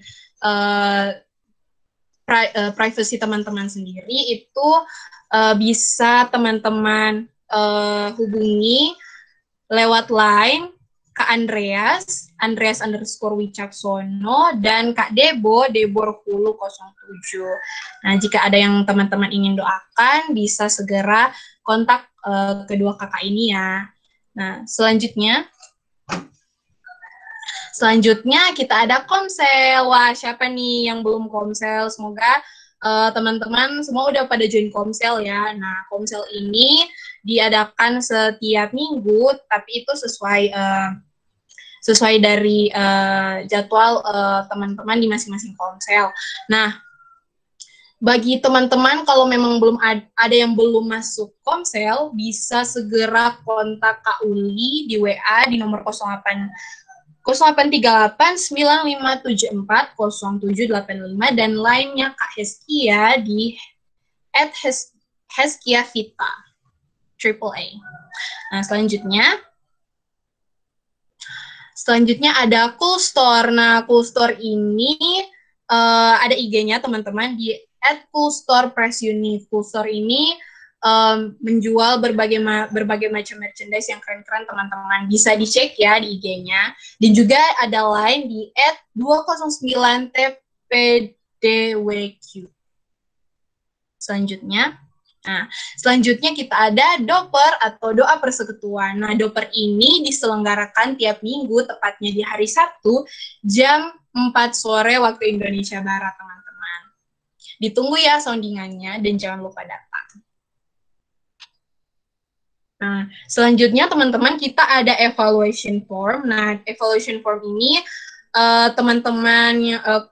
privacy teman-teman sendiri, itu bisa teman-teman hubungi lewat line Kak Andreas _Wicaksono, dan Kak Debor Hulu 07. Nah, jika ada yang teman-teman ingin doakan, bisa segera kontak kedua kakak ini ya. Nah, selanjutnya kita ada komsel. Wah, siapa nih yang belum komsel? Semoga teman-teman semua udah pada join komsel ya. Nah, komsel ini diadakan setiap minggu, tapi itu sesuai dari jadwal teman-teman di masing-masing komsel. Nah, bagi teman-teman kalau memang belum ada yang belum masuk komsel, bisa segera kontak Kak Uli di WA di nomor 0838 9574 0785 dan lainnya Kak Heskia di @HeskiaVita AAA. Nah, selanjutnya ada Cool Store. Nah, Cool Store ini ada IG-nya teman-teman di @coolstorepressunif. Cool Store ini menjual berbagai macam merchandise yang keren-keren teman-teman. Bisa dicek ya di IG-nya. Dan juga ada line di @209tpdwq. Selanjutnya kita ada doper atau doa persekutuan. Nah, doper ini diselenggarakan tiap minggu, tepatnya di hari Sabtu, jam 4 sore waktu Indonesia Barat, teman-teman. Ditunggu ya soundingannya, dan jangan lupa datang. Nah, selanjutnya teman-teman kita ada evaluation form. Nah, evaluation form ini teman-teman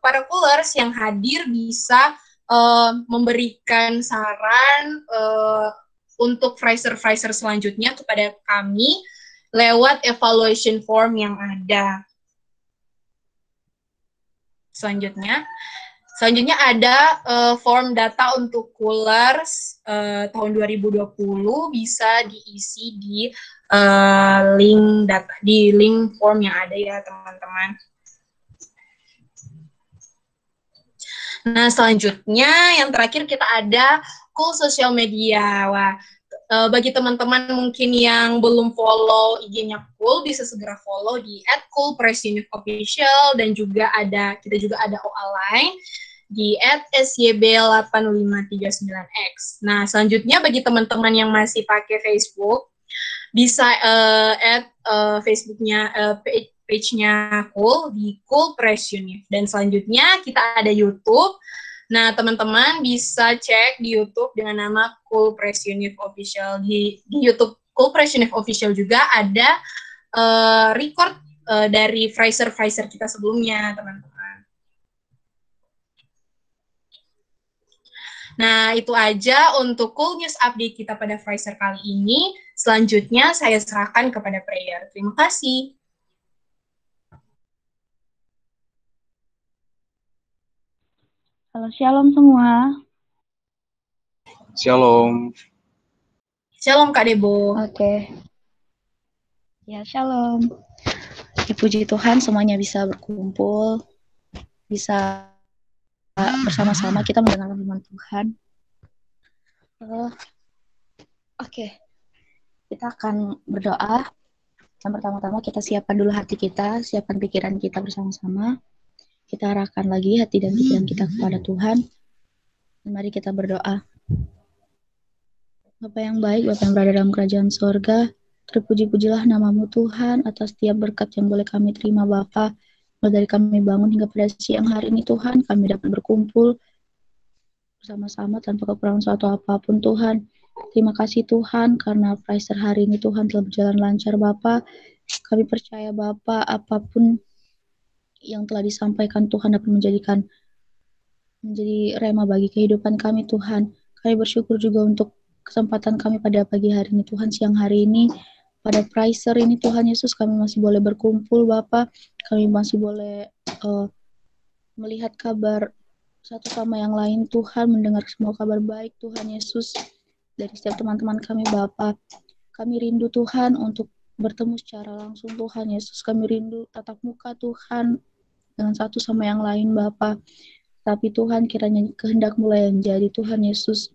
para coolers yang hadir bisa memberikan saran untuk Fraser selanjutnya kepada kami lewat evaluation form yang ada. Selanjutnya ada form data untuk coolers tahun 2020, bisa diisi di link form yang ada ya teman-teman. Nah, selanjutnya yang terakhir kita ada Cool Social Media. Wah, bagi teman-teman mungkin yang belum follow IG-nya Cool, bisa segera follow di @coolpressunifofficial, dan juga kita juga ada OA line di @syb8539x. Nah, selanjutnya bagi teman-teman yang masih pakai Facebook, bisa Facebooknya page-nya Cool di Cool Press Unif. Dan selanjutnya kita ada YouTube. Nah, teman-teman bisa cek di YouTube dengan nama Cool Press Unif Official. Di YouTube Cool Press Unif Official juga ada record dari Fraser kita sebelumnya, teman-teman. Nah, itu aja untuk Cool News Update kita pada Fraser kali ini. Selanjutnya saya serahkan kepada Prayer. Terima kasih. Halo, shalom semua. Shalom. Shalom Kak Debo. Oke. Ya, shalom. Dipuji Tuhan semuanya bisa berkumpul, bisa bersama-sama kita mendengarkan firman Tuhan. Oke. Kita akan berdoa. Yang pertama-tama kita siapkan dulu hati kita, siapkan pikiran kita bersama-sama. Kita arahkan lagi hati dan pikiran kita kepada Tuhan. Mari kita berdoa. Bapa yang baik, Bapa yang berada dalam kerajaan sorga, terpuji-pujilah namamu Tuhan atas setiap berkat yang boleh kami terima Bapa. Mulai dari kami bangun hingga pada siang hari ini Tuhan, kami dapat berkumpul bersama-sama tanpa kekurangan suatu apapun Tuhan. Terima kasih Tuhan karena Fraser hari ini Tuhan telah berjalan lancar Bapa. Kami percaya Bapa apapun yang telah disampaikan Tuhan dapat menjadi rema bagi kehidupan kami Tuhan. Kami bersyukur juga untuk kesempatan kami pada pagi hari ini Tuhan, siang hari ini pada Fraser ini Tuhan Yesus, kami masih boleh berkumpul Bapa. Kami masih boleh melihat kabar satu sama yang lain Tuhan, mendengar semua kabar baik Tuhan Yesus dari setiap teman-teman kami Bapa. Kami rindu Tuhan untuk bertemu secara langsung Tuhan Yesus. Kami rindu tatap muka Tuhan dengan satu sama yang lain Bapa. Tapi Tuhan kiranya kehendak mulai yang jadi Tuhan Yesus.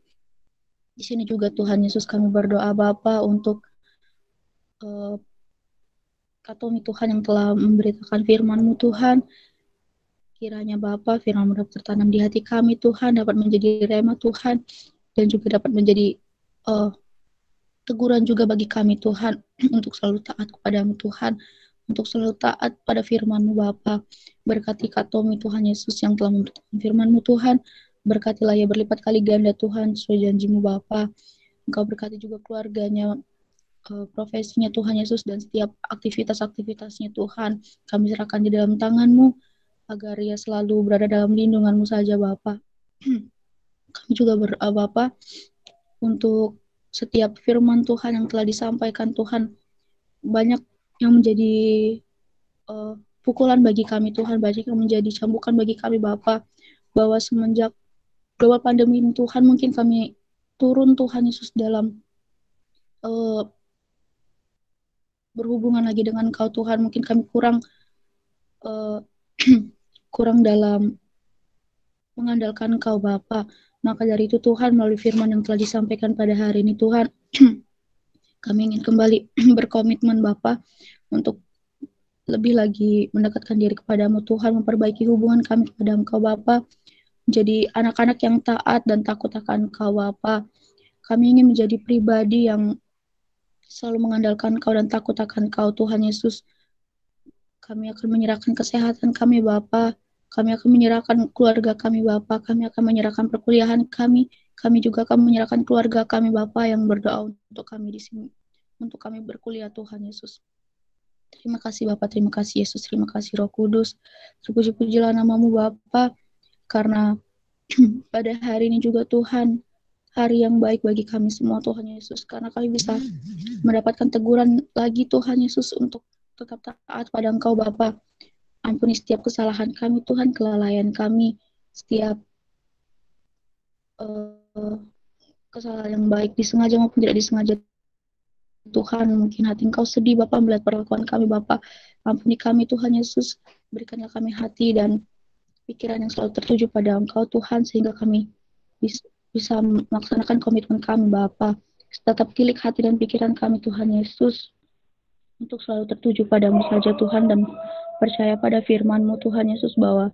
Di sini juga Tuhan Yesus kami berdoa Bapa untuk Katomi Tuhan yang telah memberitakan firman-Mu Tuhan. Kiranya Bapa firman-Mu dapat tertanam di hati kami Tuhan, dapat menjadi rema Tuhan, dan juga dapat menjadi teguran juga bagi kami Tuhan, untuk selalu taat kepadamu Tuhan, untuk selalu taat pada firman-Mu Bapa. Berkati Katomi Tuhan Yesus yang telah memberitakan firman-Mu Tuhan, berkatilah ia berlipat kali ganda Tuhan, sesuai janji-Mu Bapa. Engkau berkati juga keluarganya, profesinya Tuhan Yesus, dan setiap aktivitas-aktivitasnya Tuhan, kami serahkan di dalam tangan-Mu, agar ia selalu berada dalam lindungan-Mu saja Bapa. Kami juga berdoa Bapa untuk setiap firman Tuhan yang telah disampaikan Tuhan, banyak yang menjadi pukulan bagi kami Tuhan, banyak yang menjadi cambukan bagi kami Bapa, bahwa semenjak global pandemi ini Tuhan, mungkin kami turun Tuhan Yesus dalam berhubungan lagi dengan Kau Tuhan, mungkin kami kurang kurang dalam mengandalkan Kau Bapa. Maka dari itu Tuhan, melalui firman yang telah disampaikan pada hari ini Tuhan, kami ingin kembali berkomitmen Bapa untuk lebih lagi mendekatkan diri kepadamu Tuhan, memperbaiki hubungan kami kepada Engkau Bapa, menjadi anak-anak yang taat dan takut akan Kau Bapa. Kami ingin menjadi pribadi yang selalu mengandalkan Kau dan takut akan Kau Tuhan Yesus. Kami akan menyerahkan kesehatan kami Bapa, kami akan menyerahkan keluarga kami Bapa, kami akan menyerahkan perkuliahan kami juga akan menyerahkan keluarga kami Bapa, yang berdoa untuk kami di sini, untuk kami berkuliah Tuhan Yesus. Terima kasih Bapa, terima kasih Yesus, terima kasih Roh Kudus. Terpuji-pujilah nama-Mu Bapa, karena pada hari ini juga Tuhan, hari yang baik bagi kami semua Tuhan Yesus, karena kami bisa mendapatkan teguran lagi Tuhan Yesus untuk tetap taat pada Engkau Bapa. Ampuni setiap kesalahan kami Tuhan, kelalaian kami, setiap kesalahan yang baik disengaja maupun tidak disengaja Tuhan. Mungkin hati Engkau sedih Bapa melihat perlakuan kami Bapa. Ampuni kami Tuhan Yesus, berikanlah kami hati dan pikiran yang selalu tertuju pada Engkau Tuhan, sehingga kami bisa melaksanakan komitmen kami Bapa. Tetap tilik hati dan pikiran kami Tuhan Yesus, untuk selalu tertuju padamu saja Tuhan, dan percaya pada firman-Mu Tuhan Yesus, bahwa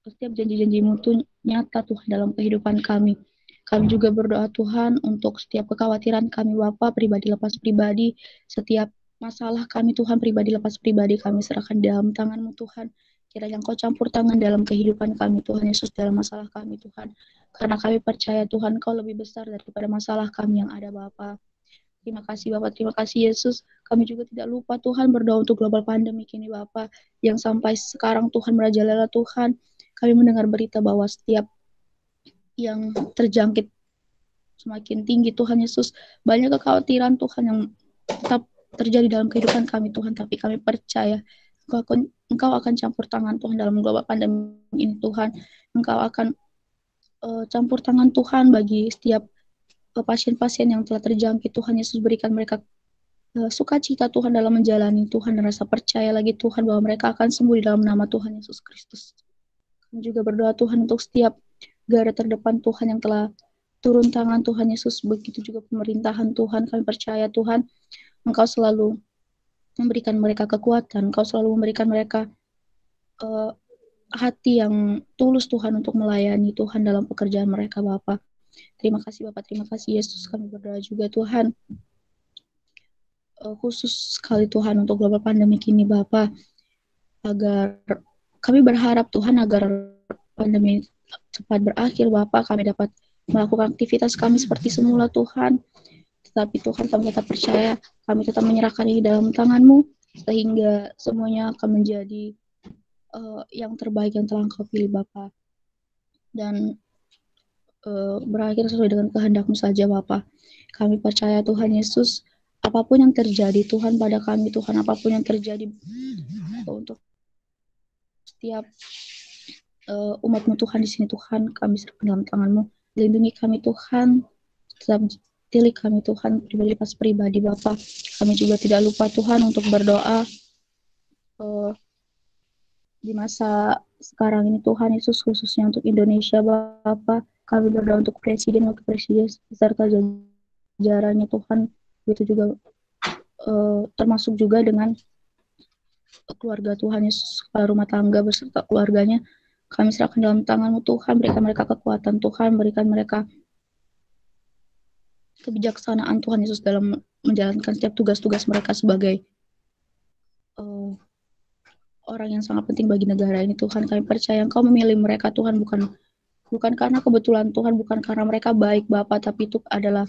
setiap janji-janji-Mu itu nyata Tuhan dalam kehidupan kami. Kami juga berdoa Tuhan untuk setiap kekhawatiran kami Bapa, pribadi lepas pribadi, setiap masalah kami Tuhan, pribadi lepas pribadi, kami serahkan dalam tangan-Mu Tuhan. Kiranya Engkau campur tangan dalam kehidupan kami Tuhan Yesus, dalam masalah kami Tuhan. Karena kami percaya Tuhan, Engkau lebih besar daripada masalah kami yang ada Bapa. Terima kasih Bapak, terima kasih Yesus. Kami juga tidak lupa Tuhan berdoa untuk global pandemi ini Bapak, yang sampai sekarang Tuhan merajalela Tuhan. Kami mendengar berita bahwa setiap yang terjangkit semakin tinggi Tuhan Yesus. Banyak kekhawatiran Tuhan yang tetap terjadi dalam kehidupan kami Tuhan, tapi kami percaya Engkau akan campur tangan Tuhan dalam global pandemi ini Tuhan. Engkau akan campur tangan Tuhan bagi setiap pasien-pasien yang telah terjangkit Tuhan Yesus. Berikan mereka sukacita Tuhan dalam menjalani Tuhan, dan rasa percaya lagi Tuhan bahwa mereka akan sembuh di dalam nama Tuhan Yesus Kristus. Kami juga berdoa Tuhan untuk setiap garda terdepan Tuhan yang telah turun tangan Tuhan Yesus, begitu juga pemerintahan Tuhan. Kami percaya Tuhan, Engkau selalu memberikan mereka kekuatan, Engkau selalu memberikan mereka hati yang tulus Tuhan untuk melayani Tuhan dalam pekerjaan mereka Bapa. Terima kasih Bapak, terima kasih Yesus. Kami berdoa juga Tuhan, khusus sekali Tuhan untuk global pandemi ini Bapak, agar kami berharap Tuhan agar pandemi cepat berakhir Bapak, kami dapat melakukan aktivitas kami seperti semula Tuhan. Tetapi Tuhan, kami tetap percaya, kami tetap menyerahkan ini dalam tangan-Mu, sehingga semuanya akan menjadi yang terbaik yang telah Engkau pilih Bapak, dan berakhir sesuai dengan kehendak-Mu saja Bapa. Kami percaya Tuhan Yesus, apapun yang terjadi Tuhan pada kami Tuhan, apapun yang terjadi untuk setiap umat-Mu Tuhan di sini Tuhan, kami serahkan dalam tangan-Mu. Lindungi kami Tuhan, tetap pilih kami Tuhan pribadi pas pribadi Bapa. Kami juga tidak lupa Tuhan untuk berdoa di masa sekarang ini Tuhan Yesus, khususnya untuk Indonesia Bapa. Kami berdoa untuk Presiden, Wakil Presiden beserta jajarannya Tuhan. Begitu juga termasuk juga dengan keluarga Tuhan Yesus, kepala rumah tangga beserta keluarganya. Kami serahkan dalam tangan-Mu Tuhan, berikan mereka kekuatan Tuhan, berikan mereka kebijaksanaan Tuhan Yesus dalam menjalankan setiap tugas-tugas mereka sebagai orang yang sangat penting bagi negara ini Tuhan. Kami percaya Engkau memilih mereka Tuhan, bukan karena kebetulan Tuhan, bukan karena mereka baik Bapa, tapi itu adalah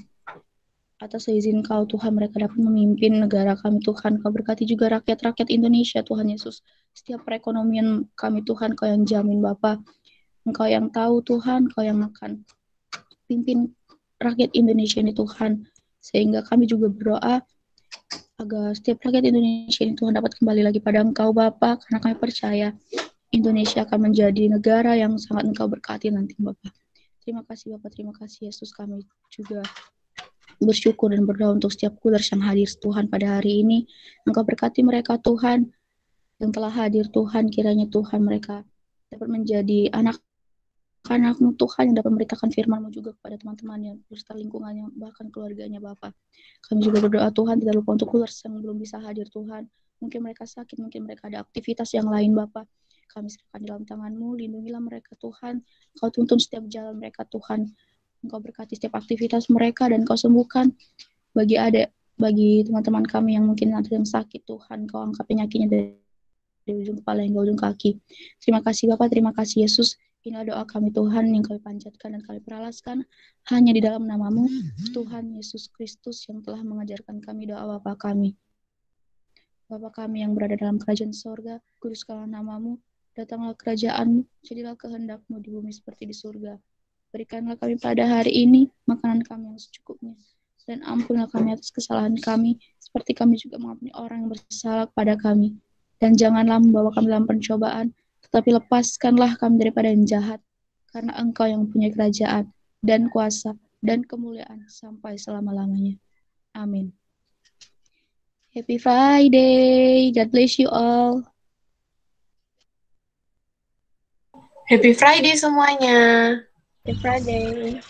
atas izin Kau Tuhan mereka dapat memimpin negara kami Tuhan. Kau berkati juga rakyat-rakyat Indonesia Tuhan Yesus. Setiap perekonomian kami Tuhan Kau yang jamin Bapa. Engkau yang tahu Tuhan, Kau yang akan pimpin rakyat Indonesia ini Tuhan. Sehingga kami juga berdoa agar setiap rakyat Indonesia ini Tuhan dapat kembali lagi pada Engkau Bapa, karena kami percaya Indonesia akan menjadi negara yang sangat Engkau berkati nanti Bapa. Terima kasih Bapa, terima kasih Yesus. Kami juga bersyukur dan berdoa untuk setiap kuders yang hadir Tuhan pada hari ini. Engkau berkati mereka Tuhan yang telah hadir Tuhan, kiranya Tuhan mereka dapat menjadi anak-anak-Mu Tuhan yang dapat memberitakan firman-Mu juga kepada teman-temannya beserta lingkungannya, bahkan keluarganya Bapa. Kami juga berdoa Tuhan, tidak lupa untuk kuders yang belum bisa hadir Tuhan. Mungkin mereka sakit, mungkin mereka ada aktivitas yang lain Bapa. Kami serahkan dalam tangan-Mu, lindungilah mereka Tuhan. Kau tuntun setiap jalan mereka Tuhan. Engkau berkati setiap aktivitas mereka dan Kau sembuhkan bagi teman-teman kami yang mungkin ada yang sakit Tuhan. Kau angkat penyakitnya dari ujung kepala hingga ujung kaki. Terima kasih Bapak, terima kasih Yesus. Inilah doa kami Tuhan yang kami panjatkan dan kami peralaskan hanya di dalam nama-Mu Tuhan Yesus Kristus yang telah mengajarkan kami doa Bapa kami. Bapa kami yang berada dalam kerajaan sorga, kuduskanlah nama-Mu, datanglah kerajaan-Mu, jadilah kehendak-Mu di bumi seperti di surga. Berikanlah kami pada hari ini makanan kami yang secukupnya, dan ampunilah kami atas kesalahan kami, seperti kami juga mengampuni orang yang bersalah kepada kami. Dan janganlah membawa kami dalam pencobaan, tetapi lepaskanlah kami daripada yang jahat, karena Engkau yang mempunyai kerajaan, dan kuasa, dan kemuliaan sampai selama-lamanya. Amin. Happy Friday. God bless you all. Happy Friday semuanya. Happy Friday.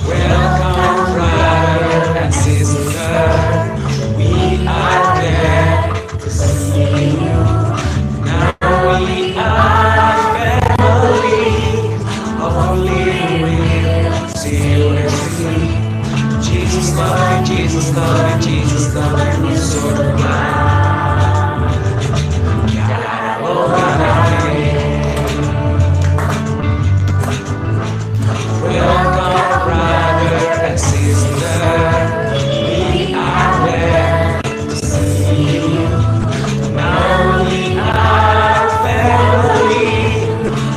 Welcome, brother and sister. We are glad to see you. Now we are family of living will see you and see. Jesus loving, Jesus loving, Jesus loving, you so divine. God, oh God, welcome, brother and sister. We are glad to see you. Now we are family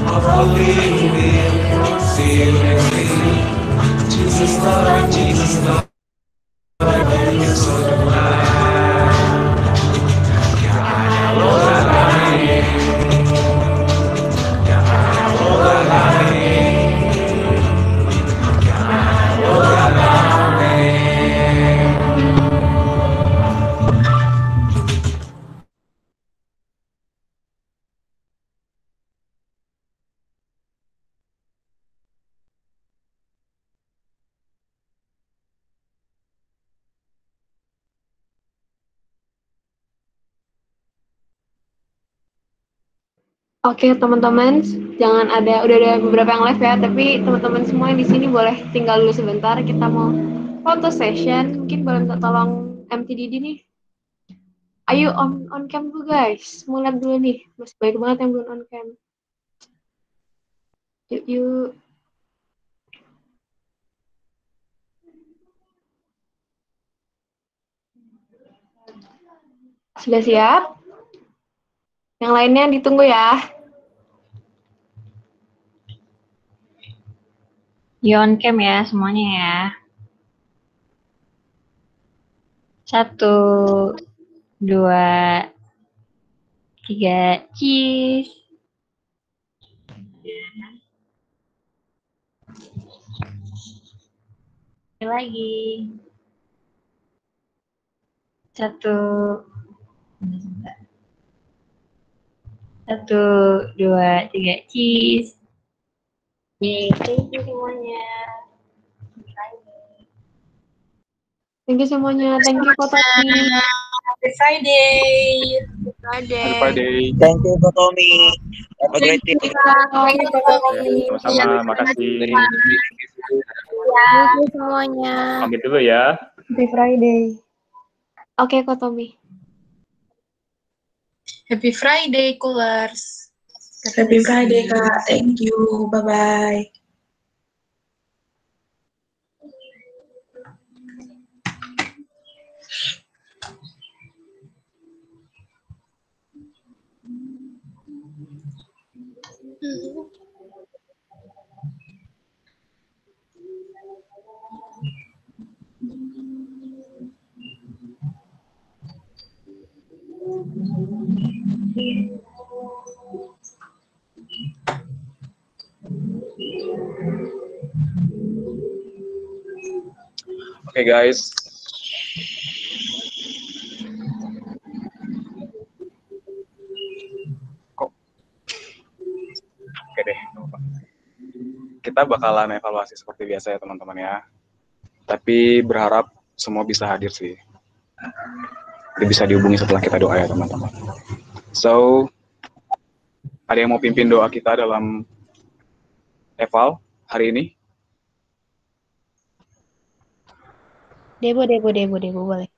of holy will see you and see. Jesus loving, Jesus loving, you so divine. God, oh God, amen. God, oh God, amen. Oke teman-teman, udah ada beberapa yang live ya, tapi teman-teman semua yang di sini boleh tinggal dulu sebentar, kita mau foto session, mungkin boleh minta tolong MTDD nih. Ayo on cam dulu guys, mau lihat dulu nih, masih baik banget yang belum on cam. Yuk. Sudah siap? Yang lainnya ditunggu ya. On cam ya semuanya ya. 1, 2, 3, cheese. Lagi. 1, 2, 3, cheese. Yeay, thank you semuanya. Thank you semuanya. Thank you Kak Tommy. Happy Friday. Happy Friday. Thank you, Kak Tommy. Have a great day. Thank you, Kak Tommy. Sama-sama, makasih. Thank you semuanya. Pamit dulu ya. Happy Friday. Oke Kak Tommy. Happy Friday, Coolers. Happy Friday, Kak. Thank you. Bye-bye. Oke guys. Oke deh. Kita bakalan evaluasi seperti biasa ya teman-teman ya. Tapi berharap semua bisa hadir sih. Jadi bisa dihubungi setelah kita doa ya teman-teman. So, ada yang mau pimpin doa kita dalam eval hari ini? Debo boleh.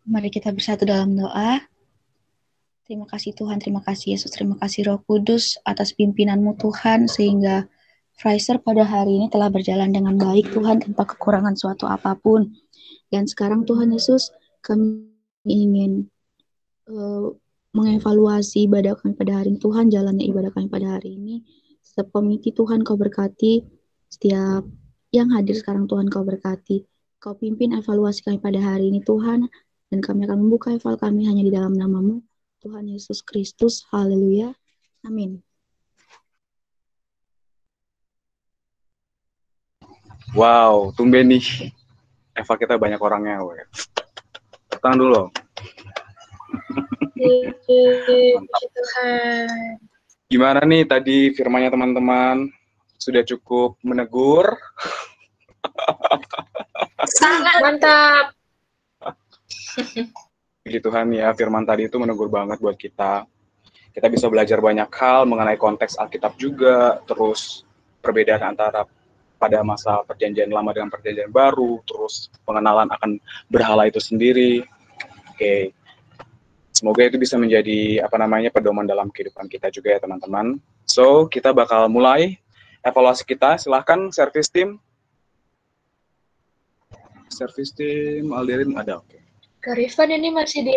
Mari kita bersatu dalam doa. Terima kasih Tuhan, terima kasih Yesus, terima kasih Roh Kudus atas pimpinan-Mu Tuhan, sehingga Fraiser pada hari ini telah berjalan dengan baik Tuhan, tanpa kekurangan suatu apapun. Dan sekarang Tuhan Yesus, kami ingin mengevaluasi ibadah kami pada hari ini. Tuhan, jalannya ibadah kami pada hari ini. Setiap komiti Tuhan Kau berkati, setiap yang hadir sekarang Tuhan Kau berkati. Kau pimpin evaluasi kami pada hari ini Tuhan, dan kami akan membuka eval kami hanya di dalam nama-Mu, Tuhan Yesus Kristus. Haleluya. Amin. Wow, tumben nih. Eval kita banyak orangnya. Tangan dulu. Tuhan. Gimana nih tadi firmannya teman-teman? Sudah cukup menegur? Sangat mantap. Puji Tuhan ya, firman tadi itu menegur banget buat kita. Kita bisa belajar banyak hal mengenai konteks Alkitab juga, terus perbedaan antara pada masa perjanjian lama dengan perjanjian baru, terus pengenalan akan berhala itu sendiri. Oke. Semoga itu bisa menjadi pedoman dalam kehidupan kita juga ya teman-teman. So, kita bakal mulai evaluasi kita. Silahkan service team. Service team Alderin ada, oke. Kak Rifan ini masih di